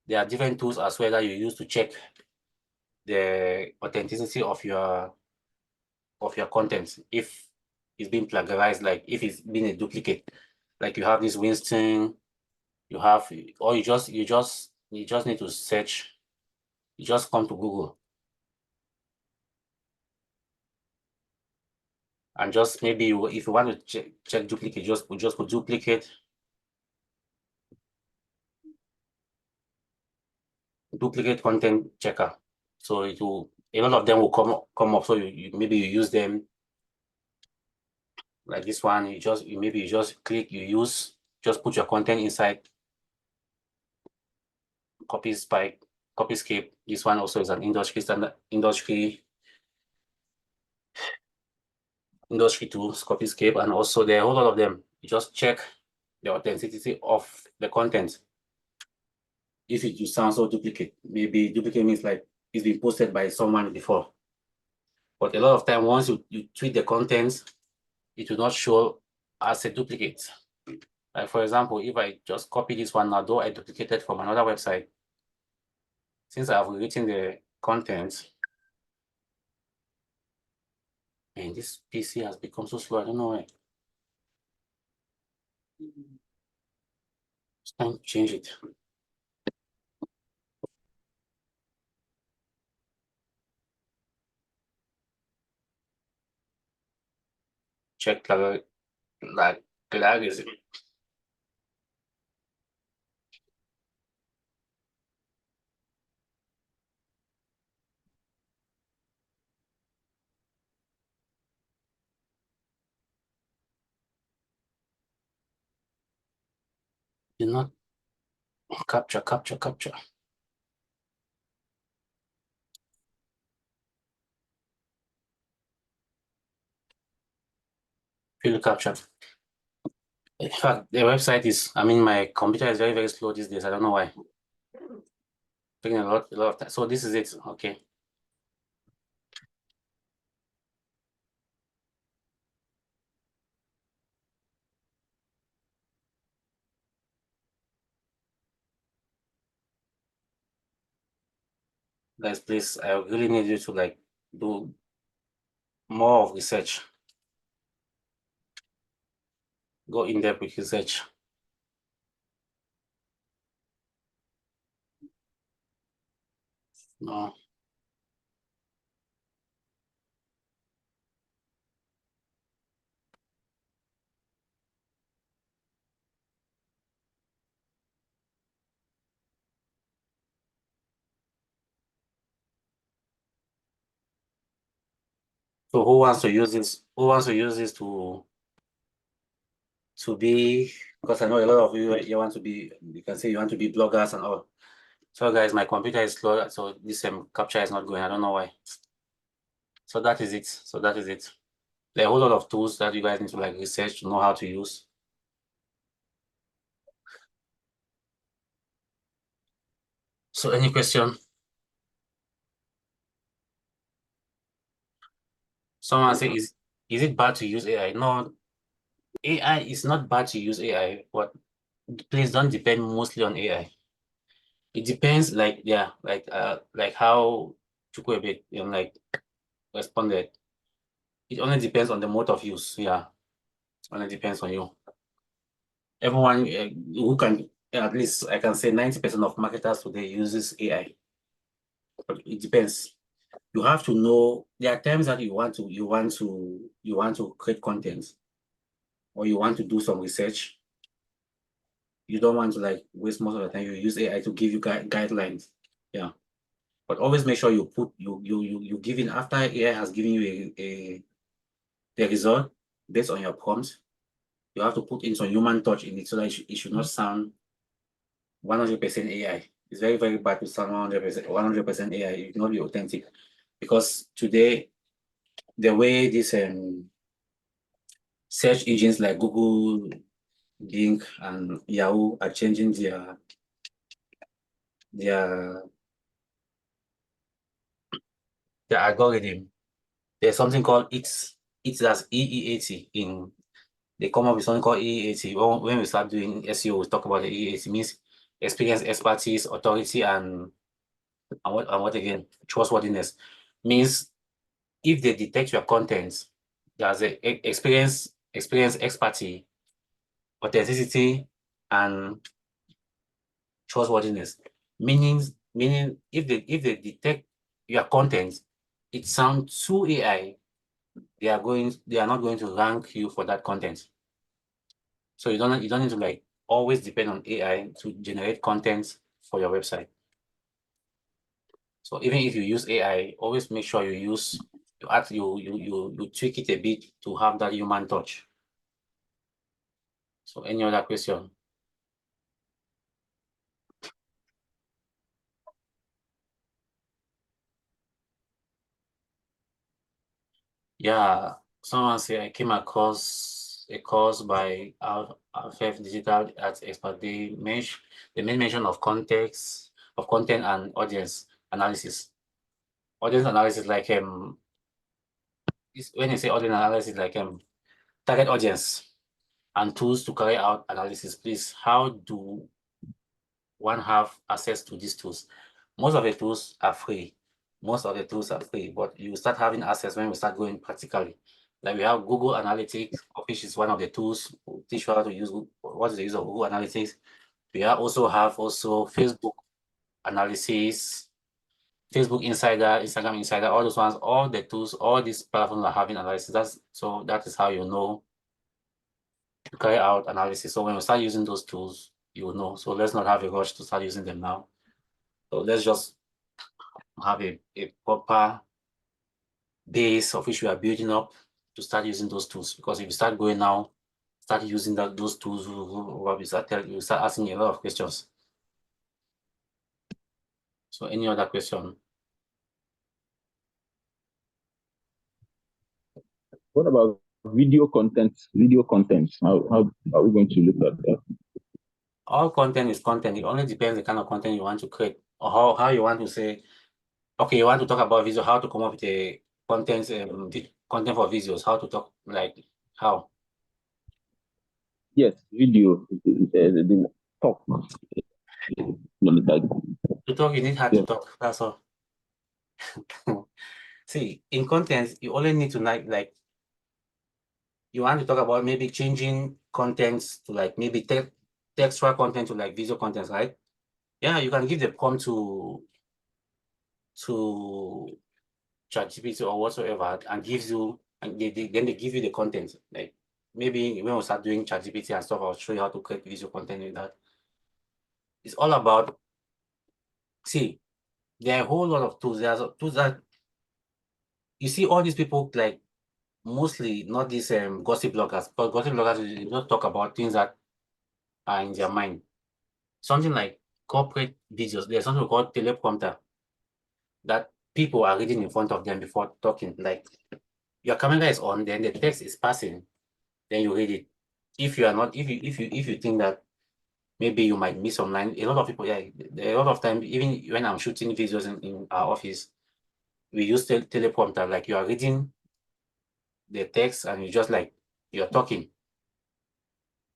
there are different tools as well that you use to check the authenticity of your content. If it's been plagiarized, like if it's been a duplicate, like you have this Winston, you have, or you just need to search. You just come to Google and just maybe if you want to check duplicate, just put duplicate content checker. So it will, a lot of them will come up. So maybe you use them like this one. You just click, just put your content inside. Copyscape. This one also is an industry standard, industry tools, Copyscape, and also there are a whole lot of them. You just check the authenticity of the content. If it sounds so duplicate, maybe duplicate means like it's been posted by someone before. But a lot of time, once you tweet the content, it will not show as a duplicate. Like for example, if I just copy this one, although I duplicated from another website, since I have written the content, and this PC has become so slow, I don't know why. It's time to change it. Check plagiarism. Do not capture. Field capture. In fact, the website is, my computer is very, very slow these days. I don't know why. Taking a lot of time. So this is it. Okay. Guys, please, I really need you to like do more of research. Go in depth with research. No. So who wants to use this? Who wants to use this to be, because I know a lot of you want to be, you can say you want to be bloggers and all. So guys, my computer is slow, so this capture is not going. I don't know why. So that is it. There are a whole lot of tools that you guys need to like research to know how to use. So any question? Someone say, is it bad to use AI? No, AI is not bad to use AI, but please don't depend mostly on AI. It depends, like how Chukwuebe like responded. It only depends on the mode of use. Yeah, it only depends on you. everyone who can, at least I can say 90% of marketers today uses AI. But it depends. You have to know there are times that you want to create content, or you want to do some research. You don't want to like waste most of the time. You use AI to give you guidelines. Yeah. But always make sure you put you give in after AI has given you the result based on your prompts. You have to put in some human touch in it so that it should not sound 100% AI. It's very, very bad to sound 100% AI. It will not be authentic, because today the way this search engines like Google, Bing, and Yahoo are changing their algorithm. There's something called that's EEAT in. They come up with something called EEAT. When we start doing SEO, we talk about the EEAT. Means experience, expertise, authority, and what again? Trustworthiness. Means if they detect your content, there's a experience, expertise, authenticity, and trustworthiness. Meaning if they detect your content, it sounds too AI, they are not going to rank you for that content. So you don't need to like always depend on AI to generate content for your website. So even if you use AI, always make sure you tweak it a bit to have that human touch. So any other question? Yeah, someone say I came across a course by FF Digital at Expert. They made mention of content and audience analysis. Audience analysis, like when you say audience analysis, like target audience and tools to carry out analysis. Please, how do one have access to these tools? Most of the tools are free. But you start having access when we start going practically. Like we have Google Analytics, which is one of the tools. We'll teach you how to use what is the use of Google Analytics. We also have Facebook analysis, Facebook Insider, Instagram Insider, all those ones, all the tools, all these platforms are having analysis. That is how you know to carry out analysis. So when we start using those tools, you will know. So let's not have a rush to start using them now. So let's just have a proper base of which we are building up to start using those tools. Because if you start going now, start using those tools, you start asking a lot of questions. So any other question? What about video content? How are we going to look at that? All content is content. It only depends the kind of content you want to create, or how you want to say. Okay, you want to talk about video, how to come up with a content for videos, how to talk, like how? Yes, video, the talk. To talk, you need how to talk, that's all. See, in content, you only need to like you want to talk about maybe changing contents to like maybe textual content to like visual content, right? Yeah, you can give the prompt to ChatGPT or whatsoever, and then they give you the content. Like maybe when we start doing ChatGPT and stuff, I'll show you how to create visual content with that. It's all about, see, there are a whole lot of tools. There are tools that you see all these people, like mostly not these gossip bloggers, but gossip bloggers, they don't talk about things that are in their mind. Something like corporate videos, there's something called teleprompter that people are reading in front of them before talking. Like your camera is on, then the text is passing, then you read it. If you think that maybe you might miss some line, a lot of people, a lot of time, even when I'm shooting videos in our office, we use teleprompter. Like you are reading the text and you're talking.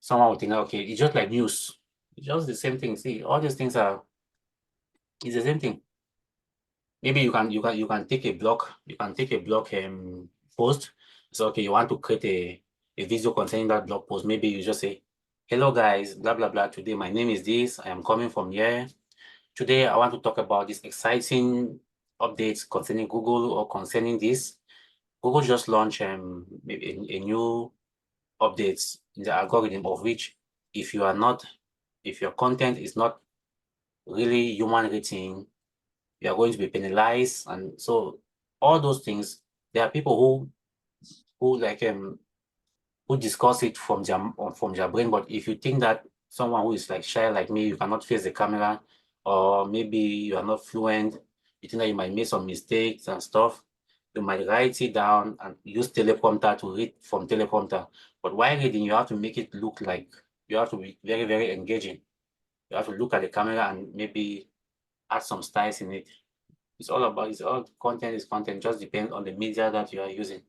Someone would think, okay, it's just like news. It's just the same thing. See, all these things it's the same thing. Maybe you can take a block, post. So okay, you want to create a video containing that blog post. Maybe you just say, hello guys, blah, blah, blah. Today, my name is this. I am coming from here. Today, I want to talk about this exciting updates concerning Google or concerning this. Google just launched a new updates in the algorithm of which if your content is not really human rating, you are going to be penalized. And so all those things, there are people who discuss it from their brain. But if you think that someone who is like shy like me, you cannot face the camera, or maybe you are not fluent, you think that you might make some mistakes and stuff, you might write it down and use teleprompter to read from teleprompter. But while reading, you have to make it look like you have to be very, very engaging. You have to look at the camera and maybe add some styles in it. It's all content is content, just depends on the media that you are using.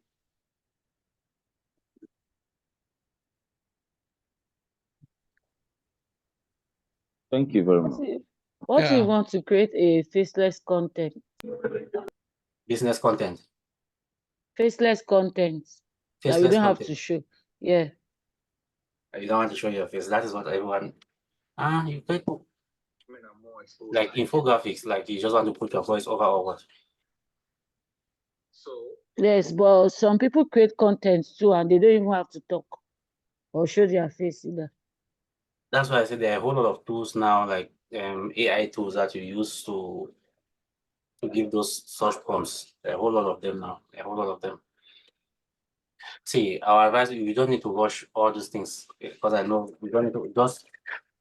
Thank you very much. What if you want to create a faceless content? Business content. Faceless content that we don't have to show. Yeah. You don't want to show your face. That is what everyone. You click like infographics, like you just want to put your voice over or what? Yes, but some people create content too, and they don't even have to talk or show their face either. That's why I said there are a whole lot of tools now, like AI tools that you use to give those search prompts. There are a whole lot of them now. A whole lot of them. See, our advice: we don't need to rush all these things because I know we don't need to just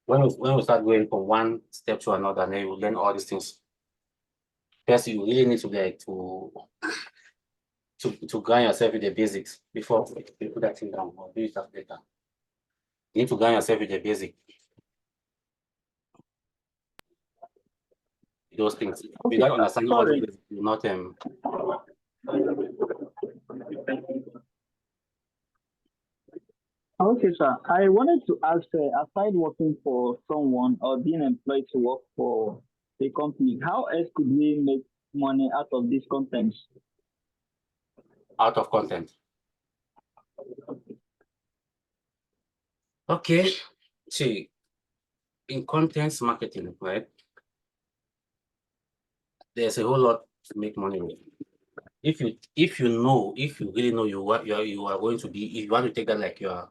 when we start going from one step to another, then you learn all these things. First, you really need to get to ground yourself with the basics before you put that thing down or do it later. You need to ground yourself with the basic. Those things. Okay. Without understanding all those basics, you not Okay, sir. I wanted to ask, aside working for someone or being employed to work for a company, how else could we make money out of these contents? Out of content. Okay. See, in content marketing, right? There's a whole lot to make money with. If you really know you are going to be, if you want to take that like your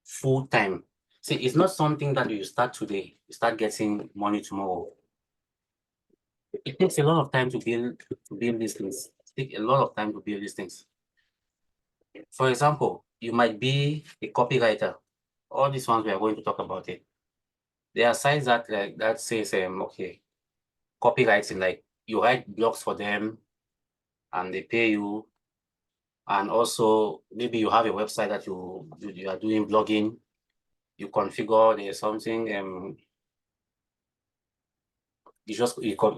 full time. See, it's not something that you start today, you start getting money tomorrow. It takes a lot of time to build these things. It takes a lot of time to build these things. For example, you might be a copywriter. All these ones we are going to talk about it. There are sites that that says okay, copywriting, like you write blogs for them and they pay you. And also maybe you have a website that you are doing blogging. You configure there's something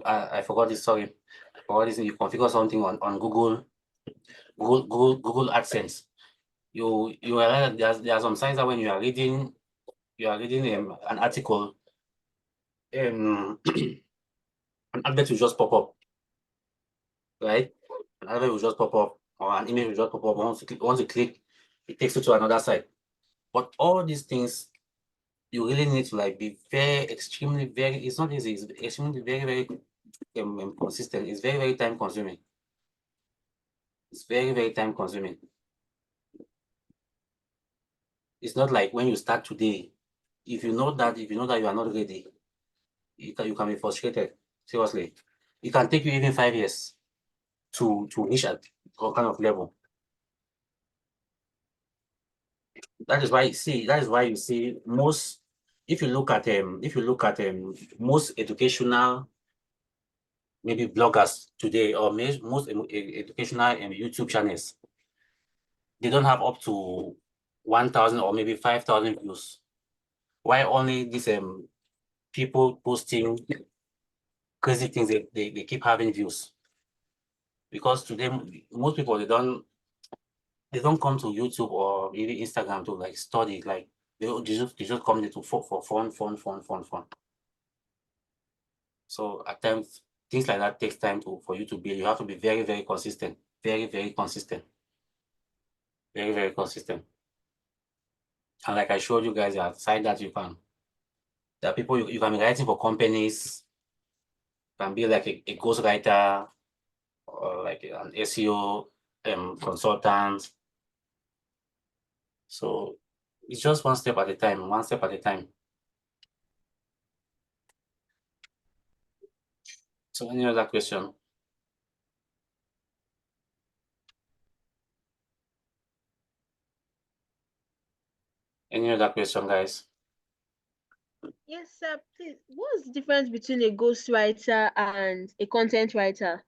I forgot this, sorry. For this, you configure something on Google AdSense. You are there are some signs that when you are reading an article, an advert will just pop up, right? An advert will just pop up, or an image will just pop up. Once you click, it takes you to another site. But all these things, you really need to like be extremely it's not easy, it's extremely very consistent. It's very time consuming. It's very time consuming. It's not like when you start today, if you know that you are not ready, you can be frustrated. Seriously, it can take you even 5 years to reach at what kind of level. That is why you see most, if you look at most educational maybe bloggers today, or most educational YouTube channels, they don't have up to 1,000 or maybe 5,000 views. Why only these people posting crazy things, they keep having views? Because today most people they don't come to YouTube or maybe Instagram to like study, like they just come there to for fun. So at times things like that takes time for you to build. You have to be very consistent, very consistent, very consistent. And like I showed you guys outside that there are people you can be writing for companies, can be like a ghostwriter or like an SEO consultant. So it's just one step at a time, one step at a time. So any other question? Any other question, guys? Yes, sir. Please, what's the difference between a ghostwriter and a content writer?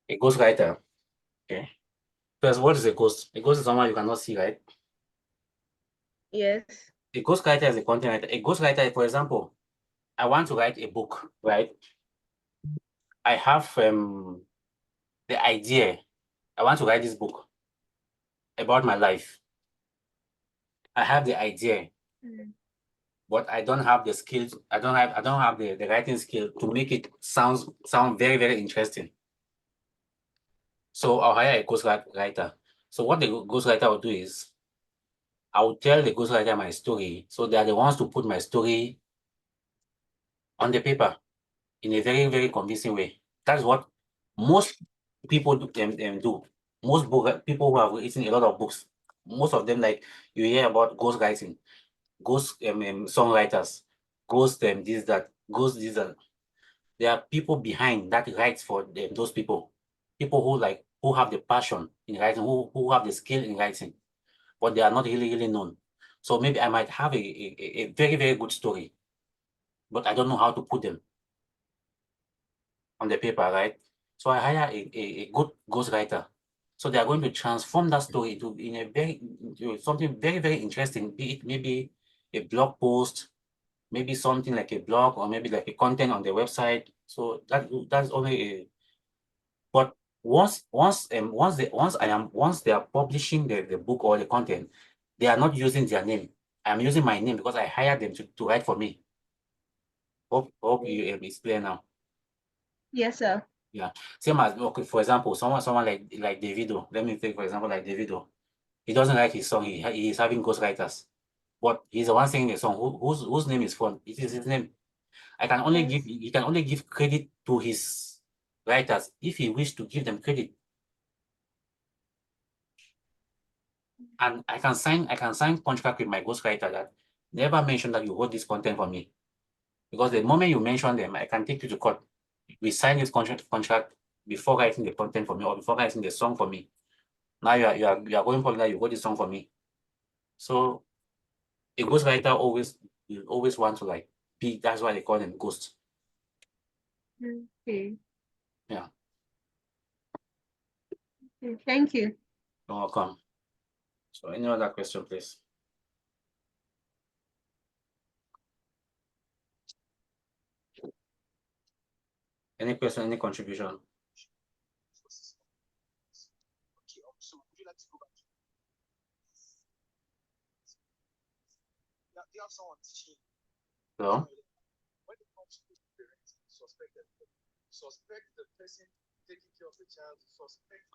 A ghostwriter. Okay. First, what is a ghost? A ghost is someone you cannot see, right? Yes. A ghostwriter is a content writer. A ghostwriter, for example, I want to write a book, right? I have the idea. I want to write this book about my life. I have the idea, but I don't have the skills. I don't have the writing skill to make it sound very, very interesting. So I'll hire a ghostwriter. So what the ghostwriter will do is, I will tell the ghostwriter my story. So they are the ones to put my story on the paper in a very, very convincing way. That's what most people do. Most people who have written a lot of books, most of them, like you hear about ghostwriting, ghost songwriters, ghost this, that, ghost this, that. There are people behind that writes for them, those people who have the passion in writing, who have the skill in writing, but they are not really known. So maybe I might have a very, very good story, but I don't know how to put them on the paper, right? So I hire a good ghostwriter. So they are going to transform that story into something very, very interesting, be it maybe a blog post, maybe something like a blog, or maybe like a content on the website. So that's only a, but once they are publishing the book or the content, they are not using their name. I'm using my name because I hired them to write for me. Hope you explain now. Yes, sir. Yeah. Same as, okay, for example, someone like Davido. Let me take for example like Davido. He doesn't write his song. He is having ghostwriters, but he's the one singing the song. Whose name is fun? It is his name. I can only Yes. he can only give credit to his writers if he wish to give them credit. And I can sign contract with my ghostwriter that never mention that you wrote this content for me. Because the moment you mention them, I can take you to court. We sign this contract before writing the content for me or before writing the song for me. Now you are going for that, you wrote this song for me. So a ghostwriter always want to like be, that's why they call them ghosts. Okay. Yeah. Okay, thank you. You're welcome. So any other question, please? Any question, any contribution? Hello?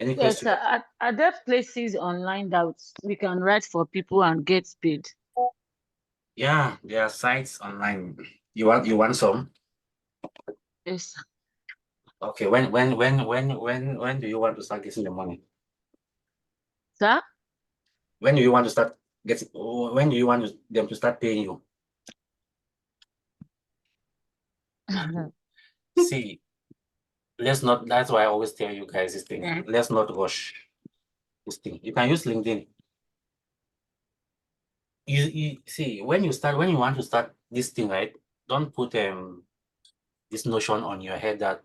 Any Yes, question? sir. Are there places online that we can write for people and get paid? Yeah, there are sites online. You want some? Yes, sir. Okay, when do you want to start getting the money? Sir? When do you want to start getting, when do you want them to start paying you? See, let's not, that's why I always tell you guys this thing. Yeah. Let's not rush this thing. You can use LinkedIn. You see, when you want to start this thing, right? Don't put this notion on your head that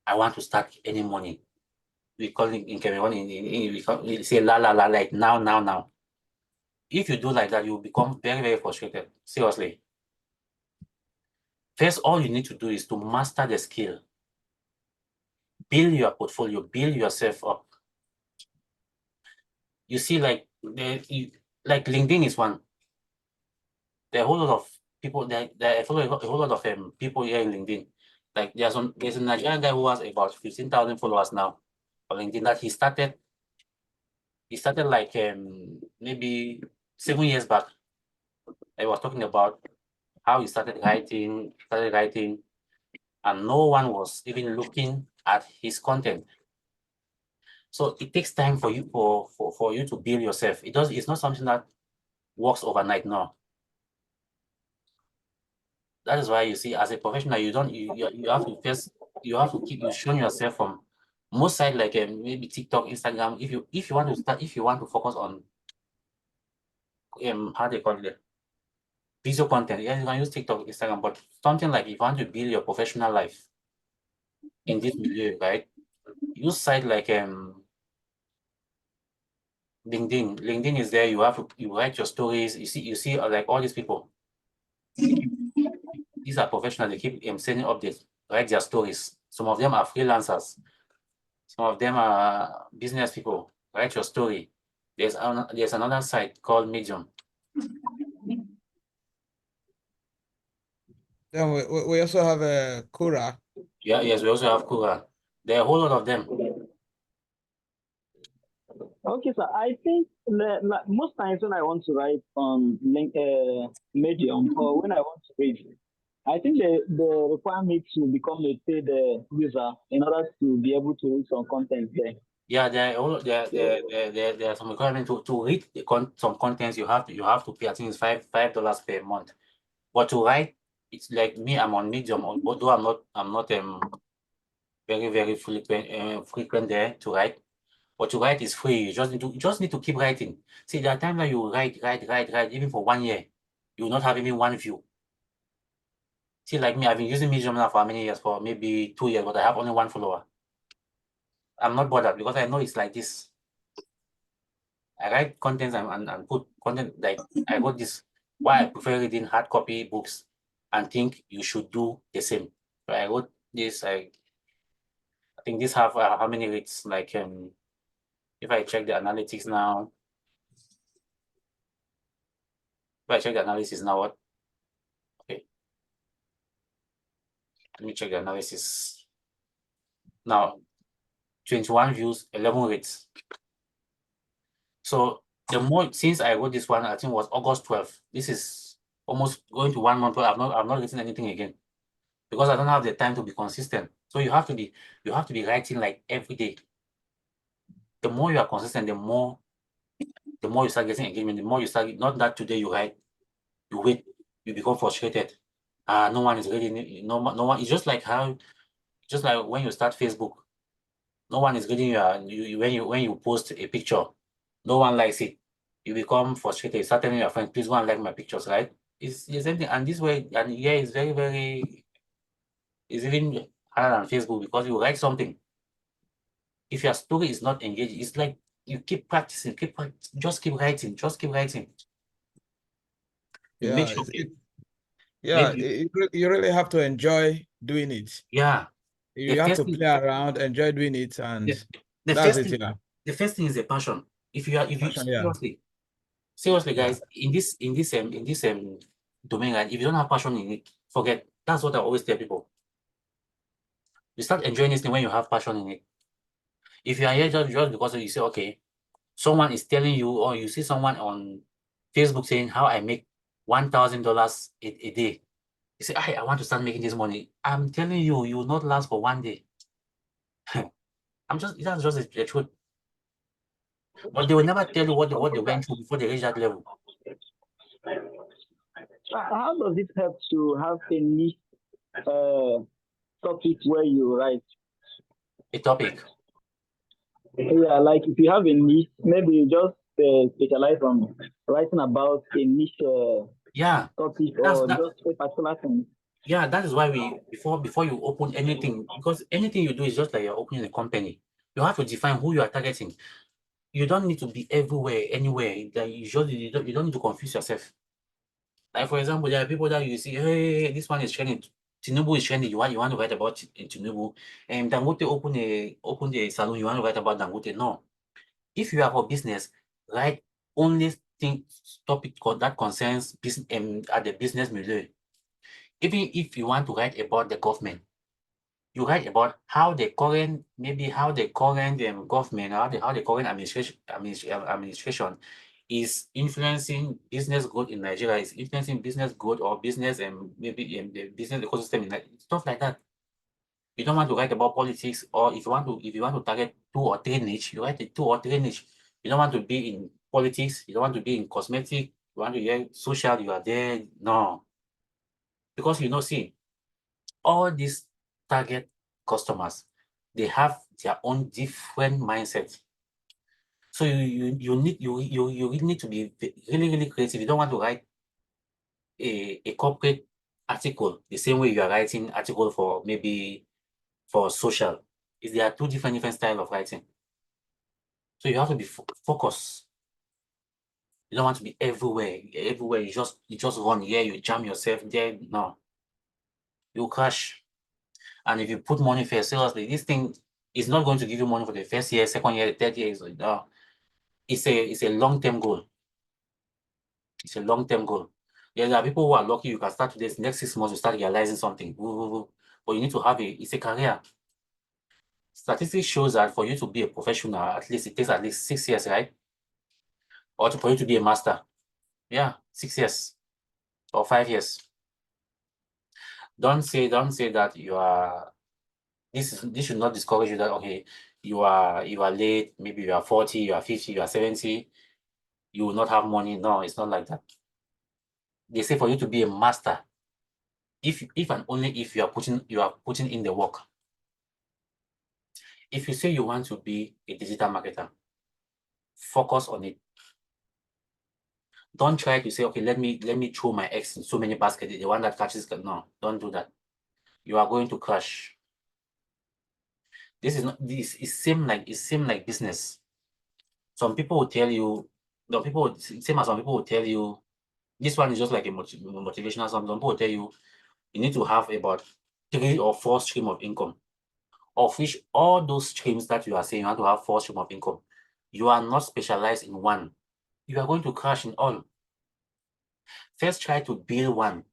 I want to start any money. We call it in Cameroon, we say la like now. If you do like that, you will become very, very frustrated. Seriously. First, all you need to do is to master the skill. Build your portfolio, build yourself up. You see, like LinkedIn is one. There are a whole lot of people. There are a whole lot of people here in LinkedIn. Like there's a Nigerian guy who has about 15,000 followers now on LinkedIn. That he started It started like maybe 7 years back. I was talking about how he started writing, and no one was even looking at his content. So it takes time for you for you to build yourself. It's not something that works overnight. No. That is why you see, as a professional, you have to first, you have to keep showing yourself from most sites like maybe TikTok, Instagram. If you want to start, if you want to focus on how do you call it, visual content, yeah, you can use TikTok, Instagram, but something like if you want to build your professional life in this milieu, right? Use site like LinkedIn. LinkedIn is there. You write your stories. You see like all these people. These are professionals. They keep sending updates, write their stories. Some of them are freelancers. Some of them are business people. Write your story. There's another site called Medium. Then we also have a Quora. Yeah, yes, we also have Quora. There are a whole lot of them. Okay, so I think most times when I want to write on Medium or when I want to read, I think they require me to become a paid user in order to be able to read some content there. Yeah, there are some requirements to read some contents. You have to pay. I think it's $5 per month. But to write, it's like me. I'm on Medium, although I'm not very frequent there to write. But to write is free. You just need to keep writing. See, there are times that you write, even for 1 year, you will not have even one view. See, like me, I've been using Medium now for how many years? For maybe 2 years, but I have only 1 follower. I'm not bothered because I know it's like this. I write content and put content like I wrote this. Why I prefer reading hard copy books and think you should do the same. So I wrote this. I think this have how many reads? Like if I check the analytics now, if I check the analysis now, what? Okay, let me check the analysis now. 21 views, 11 reads. So the more since I wrote this one, I think it was August 12th. This is almost going to 1 month, but I've not written anything again because I don't have the time to be consistent. So you have to be writing like every day. The more you are consistent, the more you start getting engagement. The more you start, not that today you write, you wait, you become frustrated. No one is reading. No one. It's just like when you start Facebook, no one is reading when you post a picture, no one likes it. You become frustrated. You start telling your friends, please go and like my pictures, right? It's the same thing. And this way, and yeah, it's it's even harder than Facebook because you write something. If your story is not engaging, it's like you keep practicing, just keep writing. You make sure. You really have to enjoy doing it. Yeah. You have to play around, enjoy doing it, and that's it. The first thing is the passion. If you seriously, guys, in this domain, right, if you don't have passion in it, forget. That's what I always tell people. You start enjoying this thing when you have passion in it. If you are here just because you say, okay, someone is telling you, or you see someone on Facebook saying how I make $1,000 a day. You say, I want to start making this money. I'm telling you, you will not last for 1 day. That's just a truth. But they will never tell you what they went through before they reach that level. How does it help to have a niche topic where you write? A topic? Yeah, like if you have a niche, maybe you just specialize on writing about a niche topic or just a particular thing. Yeah, that is why before you open anything, because anything you do is just like you're opening a company. You have to define who you are targeting. You don't need to be everywhere, anywhere. You don't need to confuse yourself. Like for example, there are people that you see, hey, this one is trending. Tinubu is trending. You want to write about Tinubu. And Dangote open a salon. You want to write about Dangote. No. If you have a business, write only topic that concerns business at the business milieu. Even if you want to write about the government, You write about how the current, maybe how the current government, how the current administration is influencing business growth in Nigeria, is influencing business growth or business and maybe the business ecosystem in Nigeria, stuff like that. You don't want to write about politics, or if you want to target 2 or 3 niche, you write a 2 or 3 niche. You don't want to be in politics, you don't want to be in cosmetic, you want to hear social, you are there. No. Because see, all these target customers, they have their own different mindset. So you really need to be really creative. You don't want to write a corporate article the same way you are writing article for maybe for social. There are 2 different styles of writing. So you have to be focused. You don't want to be everywhere. Everywhere you just run here, you jam yourself there. No, you crash. And if you put money first, seriously, this thing is not going to give you money for the first year, second year, third year. No, it's a long-term goal. It's a long-term goal. Yeah, there are people who are lucky. You can start today. Next 6 months, you start realizing something. But you need to have it's a career. Statistics shows that for you to be a professional, at least it takes at least 6 years, right? Or for you to be a master. Yeah, 6 years or 5 years. Don't say that you are. This should not discourage you that okay, you are late. Maybe you are 40, you are 50, you are 70. You will not have money. No, it's not like that. They say for you to be a master, if and only if you are putting in the work. If you say you want to be a digital marketer, focus on it. Don't try to say, okay, let me throw my eggs in so many baskets. The one that catches, no, don't do that. You are going to crash. This is not. This is same like business. Some people will tell you. Same as some people will tell you. This one is just like a motivational. Some people will tell you need to have about 3 or 4 streams of income, of which all those streams that you are saying you want to have 4 streams of income. You are not specialized in one. You are going to crash in all. First, try to build one.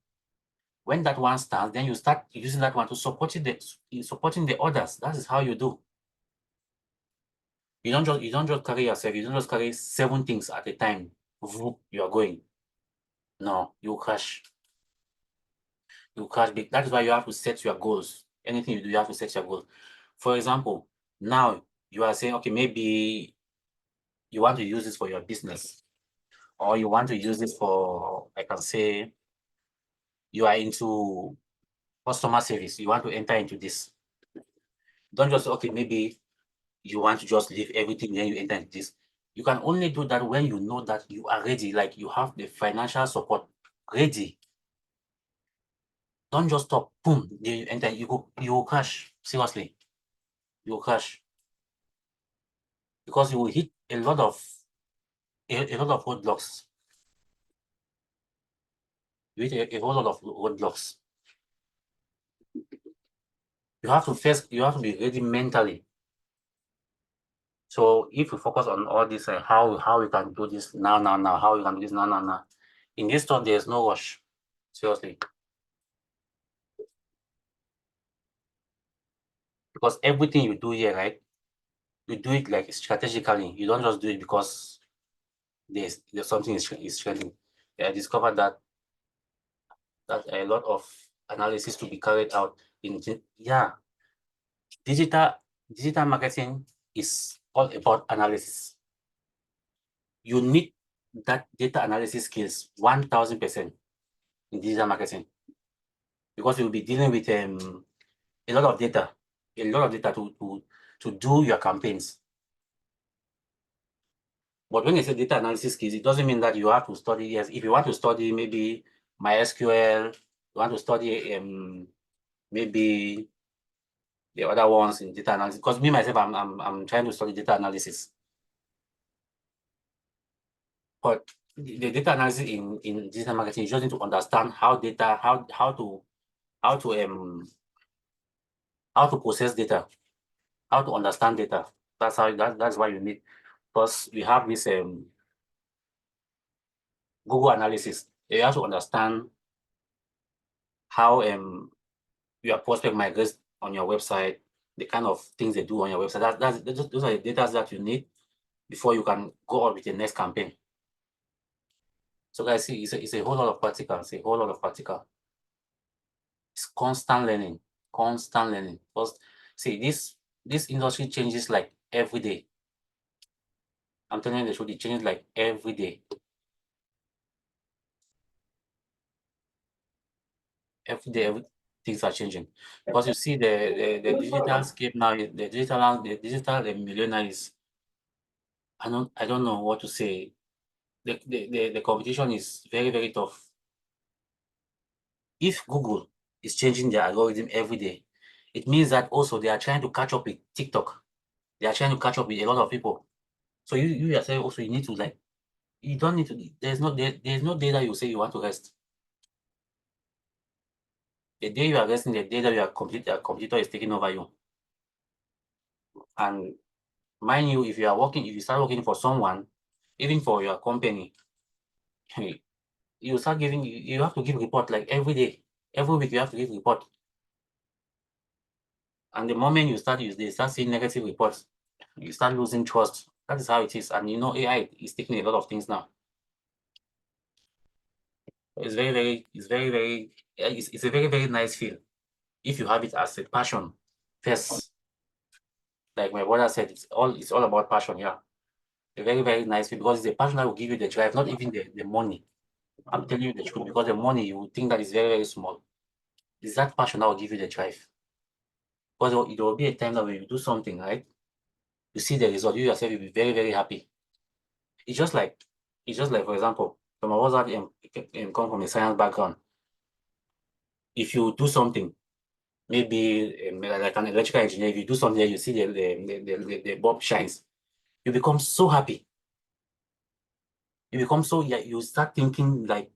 When that one starts, then you start using that one to supporting the others. That is how you do. You don't just carry yourself. You don't just carry 7 things at a time. You are going. No, you crash. You crash big. That is why you have to set your goals. Anything you do, you have to set your goals. For example, now you are saying, okay, maybe you want to use this for your business, or you want to use this for, I can say, you are into customer service. You want to enter into this. Don't just, okay, maybe you want to just leave everything, then you enter into this. You can only do that when you know that you are ready, like you have the financial support ready. Don't just stop, boom, then you enter, you will crash. Seriously, you will crash. Because you will hit a lot of roadblocks. You hit a whole lot of roadblocks. You have to be ready mentally. So if you focus on all this, how we can do this now, how we can do this now. In this stuff, there's no rush. Seriously. Because everything you do here, right? You do it like strategically. You don't just do it because there's something is trending. I discovered that a lot of analysis to be carried out in digital marketing is all about analysis. You need that data analysis skills 1000% in digital marketing, because you'll be dealing with a lot of data to do your campaigns. But when you say data analysis skills, it doesn't mean that you have to study. Yes, if you want to study maybe MySQL, you want to study maybe the other ones in data analysis. Because me myself, I'm trying to study data analysis. But the data analysis in digital marketing, you just need to understand how to process data, how to understand data. That's why you need. Plus, we have this Google analysis. You have to understand how your prospect migrates on your website, the kind of things they do on your website. Those are the data that you need before you can go on with the next campaign. So guys, see, it's a whole lot of practical. It's a whole lot of practical. It's constant learning, constant learning. Because see, this industry changes like every day. I'm telling you the truth, it changes like every day. Every day, things are changing. Because you see the digital scape now, the digital millionaire is, I don't know what to say. The competition is very, very tough. If Google is changing their algorithm every day, it means that also they are trying to catch up with TikTok. They are trying to catch up with a lot of people. So you yourself also, you need to like, you don't need to, there's no day that you say you want to rest. The day you are resting, the day that your computer is taking over you. And mind you, if you start working for someone, even for your company, you have to give report like every day. Every week you have to give report. And the moment they start seeing negative reports, you start losing trust. That is how it is. And you know, AI is taking a lot of things now. It's a very, very nice feel if you have it as a passion first. Like my brother said, it's all about passion. Yeah, a very, very nice feel, because it's a passion that will give you the drive, not even the money. I'm telling you the truth, because the money, you would think that is very, very small. It's that passion that will give you the drive. Because there will be a time that when you do something, right, you see the result, you yourself will be very, very happy. It's just like, for example, from our that come from a science background. If you do something, maybe like an electrical engineer, if you do something, you see the bulb shines, you become so happy. You start thinking like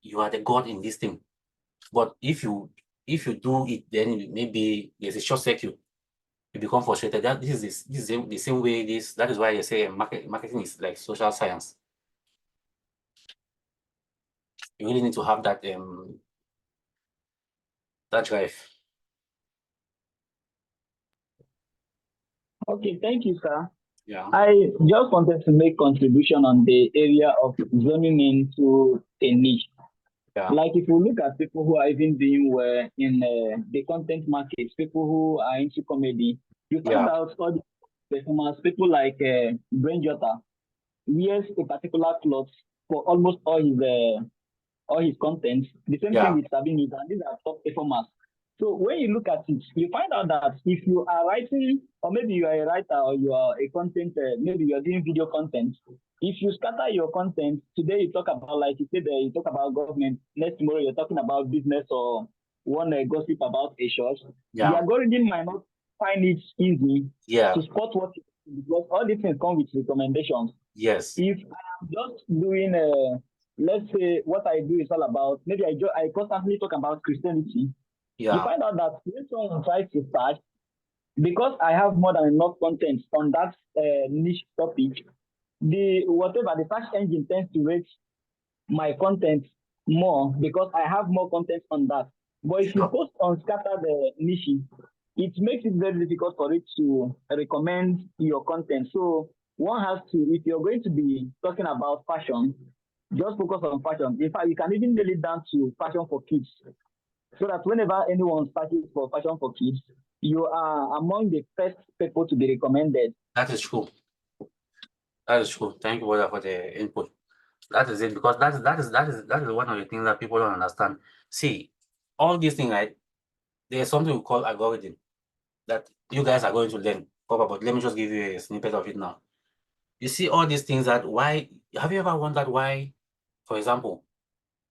you are the god in this thing. But if you do it, then maybe there's a short circuit. You become frustrated. This is the same way. That is why they say marketing is like social science. You really need to have that drive. Okay, thank you, sir. Yeah. I just wanted to make contribution on the area of zooming into a niche. Yeah. Like if you look at people who are even doing well in the content market, people who are into comedy, you find out all the performers, people like Brain Jota wears a particular cloth for almost all his content. The same thing with Sabine, and these are top performers. So when you look at it, you find out that if you are writing, or maybe you are a writer, or you are a content, maybe you are doing video content. If you scatter your content, today you talk about, like you said, you talk about government, next tomorrow you're talking about business or one gossip about a church, the algorithm might not find it easy to spot what you do, because all these things come with recommendations. Yes. If I'm just doing let's say what I do is all about, maybe I constantly talk about Christianity. You find out that when someone tries to search, because I have more than enough content on that niche topic, the search engine tends to rate my content more because I have more content on that. But if you post on scattered niches, it makes it very difficult for it to recommend your content. So one has to, if you're going to be talking about fashion, just focus on fashion. In fact, you can even nail it down to fashion for kids, so that whenever anyone searches for fashion for kids, you are among the first people to be recommended. That is true. That is true. Thank you for the input. That is it, because that is one of the things that people don't understand. See, all these things, right? There's something we call algorithm that you guys are going to learn. But let me just give you a snippet of it now. You see all these things that why, have you ever wondered why, for example,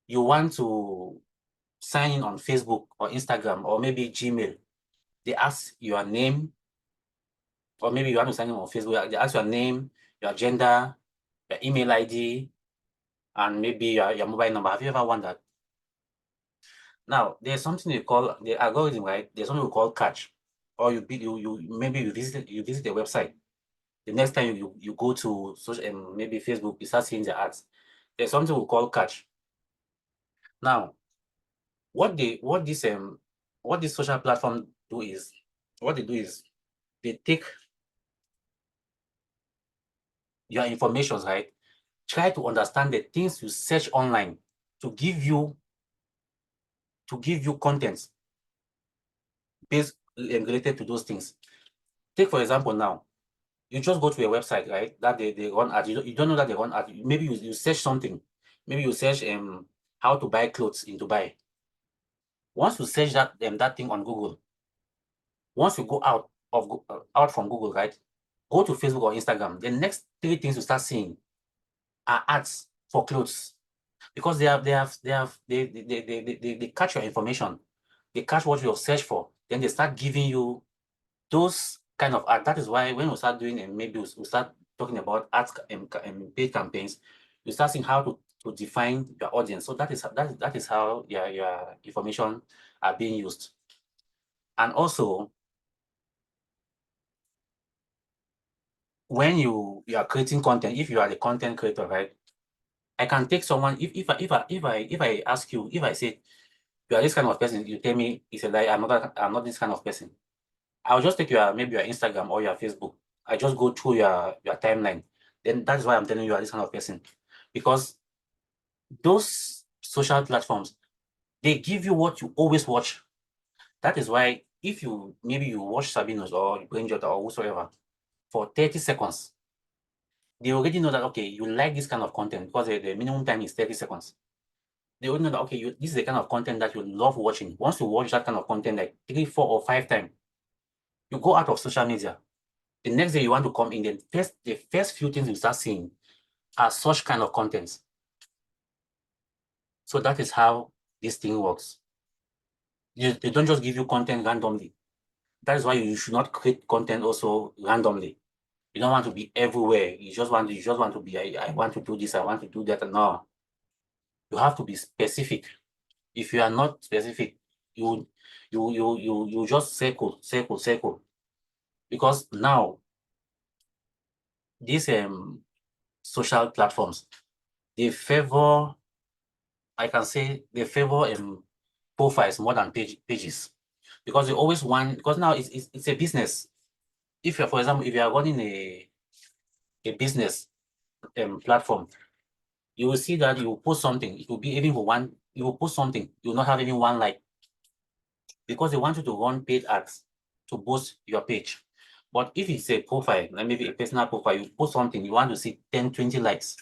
you want to sign in on Facebook or Instagram or maybe Gmail, they ask your name, or maybe you want to sign in on Facebook, they ask your name, your gender, your email ID, and maybe your mobile number. Have you ever wondered? Now, there's something you call the algorithm, right? There's something we call catch. Or maybe you visit a website. The next time you go to social, maybe Facebook, you start seeing the ads. There's something we call catch. Now, what this social platform do is what they do is they take your information, right? Try to understand the things you search online to give you content based related to those things. Take for example now, you just go to a website, right? That they run ad. You don't know that they run ad. Maybe you search something. Maybe you search how to buy clothes in Dubai. Once you search that thing on Google, once you go out from Google, right? Go to Facebook or Instagram. The next 3 things you start seeing are ads for clothes, because they catch your information, they catch what you have searched for, then they start giving you those kind of ads. That is why when we start doing, and maybe we start talking about ads and paid campaigns, you start seeing how to define your audience. So that is how your information are being used. And also, when you are creating content, if you are the content creator, right? I can take someone, if I ask you, if I say you are this kind of person, you tell me it's a lie, I'm not this kind of person. I'll just take maybe your Instagram or your Facebook. I just go through your timeline. Then that's why I'm telling you are this kind of person. Because those social platforms, they give you what you always watch. That is why if you watch Sabinus or Brainjota or whosoever for 30 seconds, they already know that, okay, you like this kind of content, because the minimum time is 30 seconds. They already know that, okay, this is the kind of content that you love watching. Once you watch that kind of content like 3, 4, or 5 times, you go out of social media. The next day you want to come in, the first few things you start seeing are such kind of contents. So that is how this thing works. They don't just give you content randomly. That is why you should not create content also randomly. You don't want to be everywhere. You just want to be, I want to do this, I want to do that. No. You have to be specific. If you are not specific, you just circle. Because now these social platforms, they favor, I can say they favor profiles more than pages, because they always want, because now it's a business. If you're, for example, if you are running a business platform, you will see that you will post something, it will be even for one, you will post something, you will not have even one like, because they want you to run paid ads to boost your page. But if it's a profile, like maybe a personal profile, you post something, you want to see 10, 20 likes,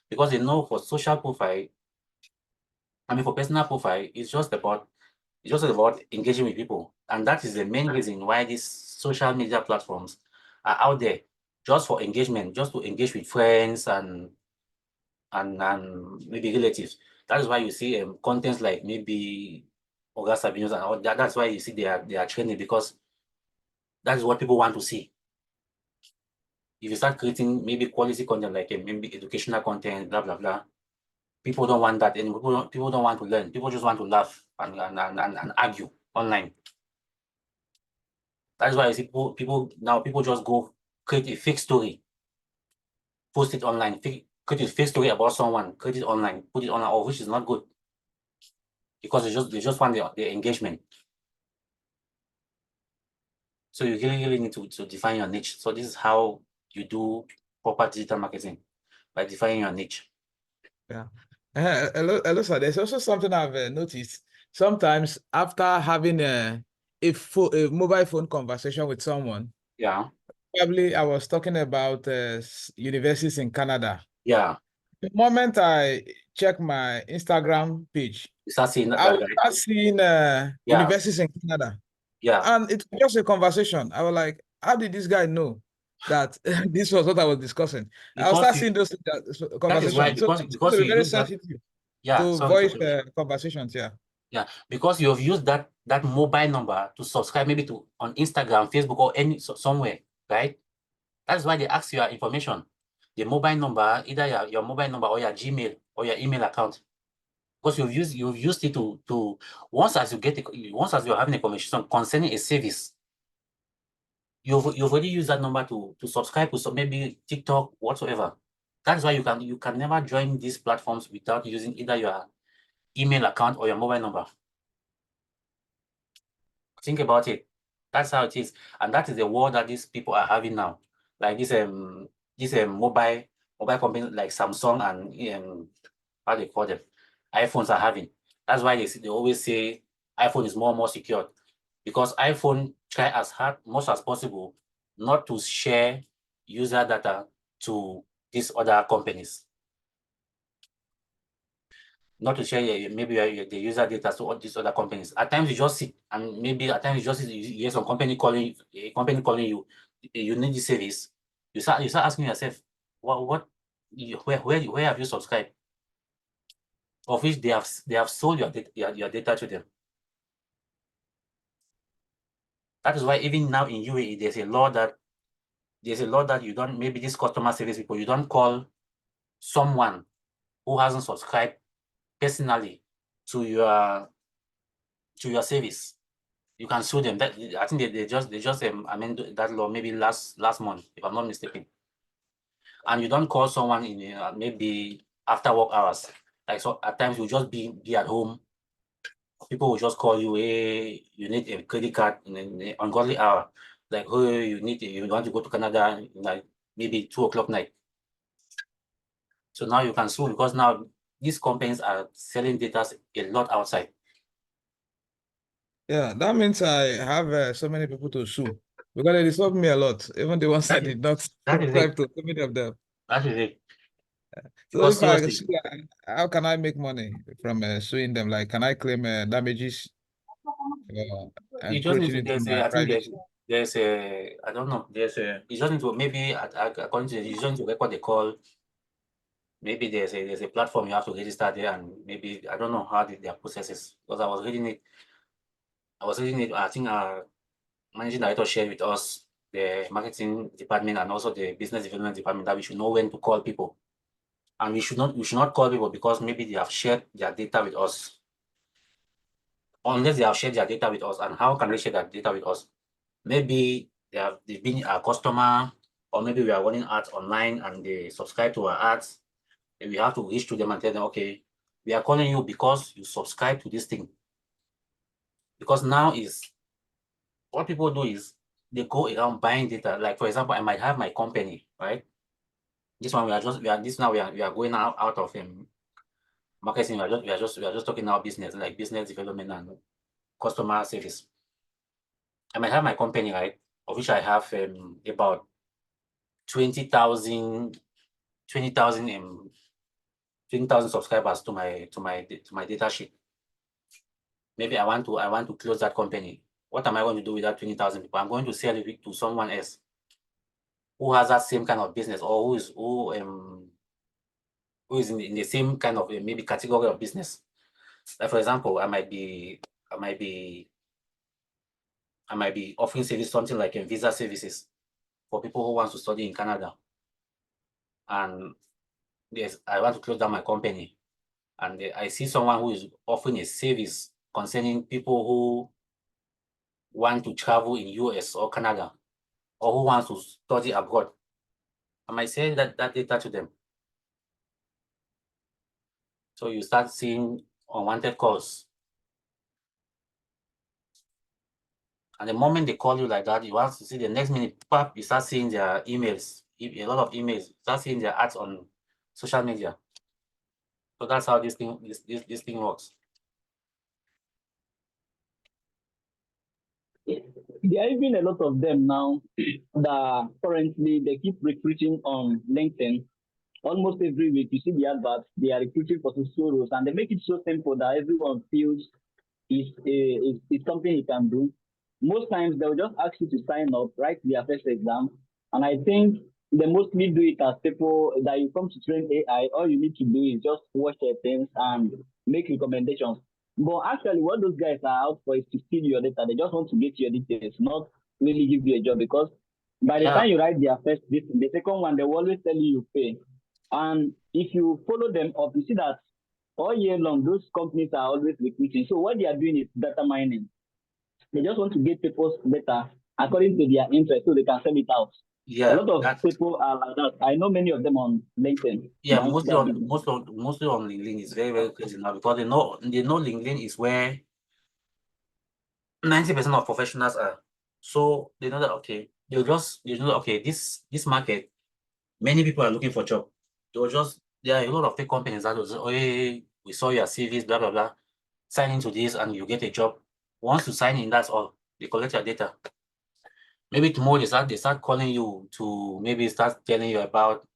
because they know for social profile, for personal profile, it's just about engaging with people. And that is the main reason why these social media platforms are out there, just for engagement, just to engage with friends and maybe relatives. That is why you see contents like maybe Oga Sabinus and all that. That's why you see they are trending, because that is what people want to see. If you start creating maybe quality content like maybe educational content, blah blah blah, people don't want that anymore. People don't want to learn. People just want to laugh and argue online. That's why I see people just go create a fake story, post it online, create a fake story about someone, create it online, put it online, which is not good, because they just want the engagement. So you really need to define your niche. So this is how you do proper digital marketing, by defining your niche. Yeah. Hello, sir. There's also something I've noticed. Sometimes after having a mobile phone conversation with someone, yeah, probably I was talking about universities in Canada. Yeah. The moment I check my Instagram page, you start seeing I will start seeing universities in Canada. Yeah. And it's just a conversation. I was like, how did this guy know that this was what I was discussing? I was start seeing those conversations. Why, so because you you very use that, sensitive yeah, to voice conversations. Yeah. Yeah, because you have used that mobile number to subscribe maybe to on Instagram, Facebook, or somewhere, right? That's why they ask your information, the mobile number, either your mobile number or your Gmail or your email account, because you've used it to once as you're having a conversation concerning a service, you've already used that number to subscribe to maybe TikTok, whatsoever. That's why you can never join these platforms without using either your email account or your mobile number. Think about it. That's how it is. And that is the war that these people are having now. Like this mobile company like Samsung and how they call them, iPhones are having. That's why they always say iPhone is more secure, because iPhone try as hard much as possible not to share user data to these other companies. Not to share maybe the user data to all these other companies. At times you just sit, and maybe at times you just you hear some company calling you, you need this service. You start asking yourself, where have you subscribed? Of which they have sold your data to them. That is why even now in UAE there's a law that you don't, maybe these customer service people, you don't call someone who hasn't subscribed personally to your service. You can sue them. That I think they just amended that law maybe last month, if I'm not mistaken. And you don't call someone in maybe after work hours. Like, so at times you just be at home. People will just call you, hey, you need a credit card in an ungodly hour. Like, hey, you want to go to Canada, like maybe 2 o'clock night. So now you can sue, because now these companies are selling data a lot outside. Yeah, that means I have so many people to sue, because they disturb me a lot, even the ones I did not subscribe to, so many of them. That is it. So if I sue, how can I make money from suing them? Like, can I claim damages? You just need to, I think there's a, I don't know, you just need to, maybe according to you just need to get what they call, maybe there's a platform you have to register there, and maybe, I don't know how their process is, because I was reading it, I think our managing director shared with us, the marketing department and also the business development department, that we should know when to call people. And we should not call people because maybe they have shared their data with us. Unless they have shared their data with us. And how can they share their data with us? Maybe they've been our customer, or maybe we are running ads online and they subscribe to our ads. And we have to reach to them and tell them, okay, we are calling you because you subscribe to this thing. Because now what people do is they go around buying data. Like, for example, I might have my company, right? This one we are going out of marketing. We are just talking about business, like business development and customer service. I might have my company, right, of which I have about 20,000 subscribers to my data sheet. Maybe I want to close that company. What am I going to do with that 20,000 people? I'm going to sell it to someone else who has that same kind of business, or who is in the same kind of maybe category of business. Like, for example, I might be offering service, something like visa services for people who want to study in Canada. And yes, I want to close down my company, and I see someone who is offering a service concerning people who want to travel in US or Canada, or who wants to study abroad. I might send that data to them. So you start seeing unwanted calls. And the moment they call you like that, you want to see the next minute, pop, you start seeing their emails, a lot of emails, start seeing their ads on social media. So that's how this thing works. There are even a lot of them now that currently they keep recruiting on LinkedIn. Almost every week you see the adverts, they are recruiting for social roles, and they make it so simple that everyone feels it's something you can do. Most times they'll just ask you to sign up, write their first exam, and I think they mostly do it as people that you come to train AI. All you need to do is just watch their things and make recommendations. But actually, what those guys are out for is to steal your data. They just want to get your details, not really give you a job, because by the time you write their first, the second one, they will always tell you pay. And if you follow them up, you see that all year long, those companies are always recruiting. So what they are doing is data mining. They just want to get people's data according to their interest so they can sell it out. Yeah, a lot of people are like that. I know many of them on LinkedIn. Yeah, mostly on LinkedIn is very, very crazy now, because they know LinkedIn is where 90% of professionals are. So they know that, okay, you know, okay, this market, many people are looking for job. There are a lot of tech companies that will say, oh, hey, we saw your CVs, blah, blah, blah. Sign into this and you get a job. Once you sign in, that's all. They collect your data. Maybe tomorrow they start calling you to maybe start telling you about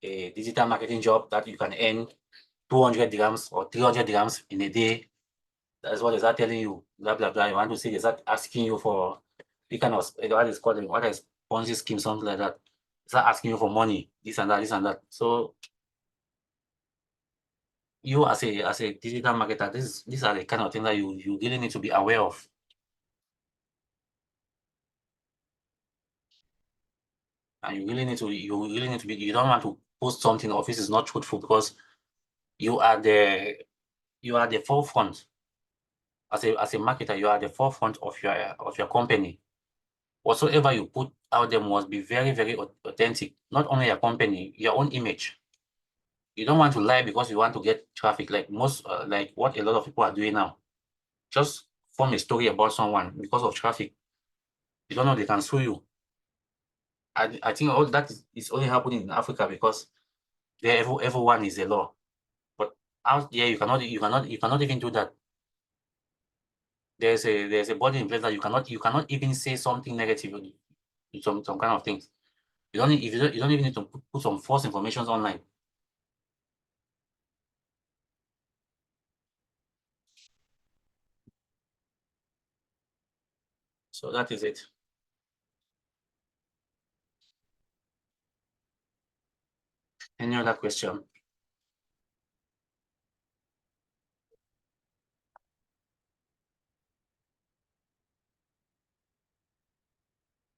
a digital marketing job that you can earn 200 dirhams or 300 dirhams in a day. That's what they start telling you, blah, blah, blah. You want to see, they start asking you for the kind of, what is called, what is Ponzi scheme, something like that. They start asking you for money, this and that, this and that. So you as a digital marketer, these are the kind of things that you really need to be aware of. And you really need to be, you don't want to post something or this is not truthful, because you are the forefront. As a marketer, you are the forefront of your company. Whatsoever you put out there must be very, very authentic. Not only your company, your own image. You don't want to lie because you want to get traffic, like like what a lot of people are doing now. Just form a story about someone because of traffic. You don't know they can sue you. I think all that is only happening in Africa because there everyone is a law. But out there you cannot even do that. There's a body in place that you cannot even say something negative, some kind of things. You don't even need to put some false information online. So that is it. Any other question?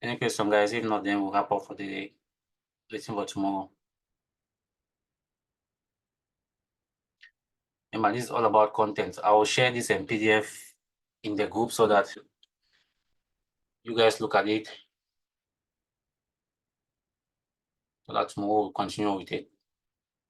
Any question, guys? If not, then we'll wrap up for the day. Waiting for tomorrow. Remember, this is all about content. I will share this in PDF in the group so that you guys look at it. So that tomorrow we'll continue with it.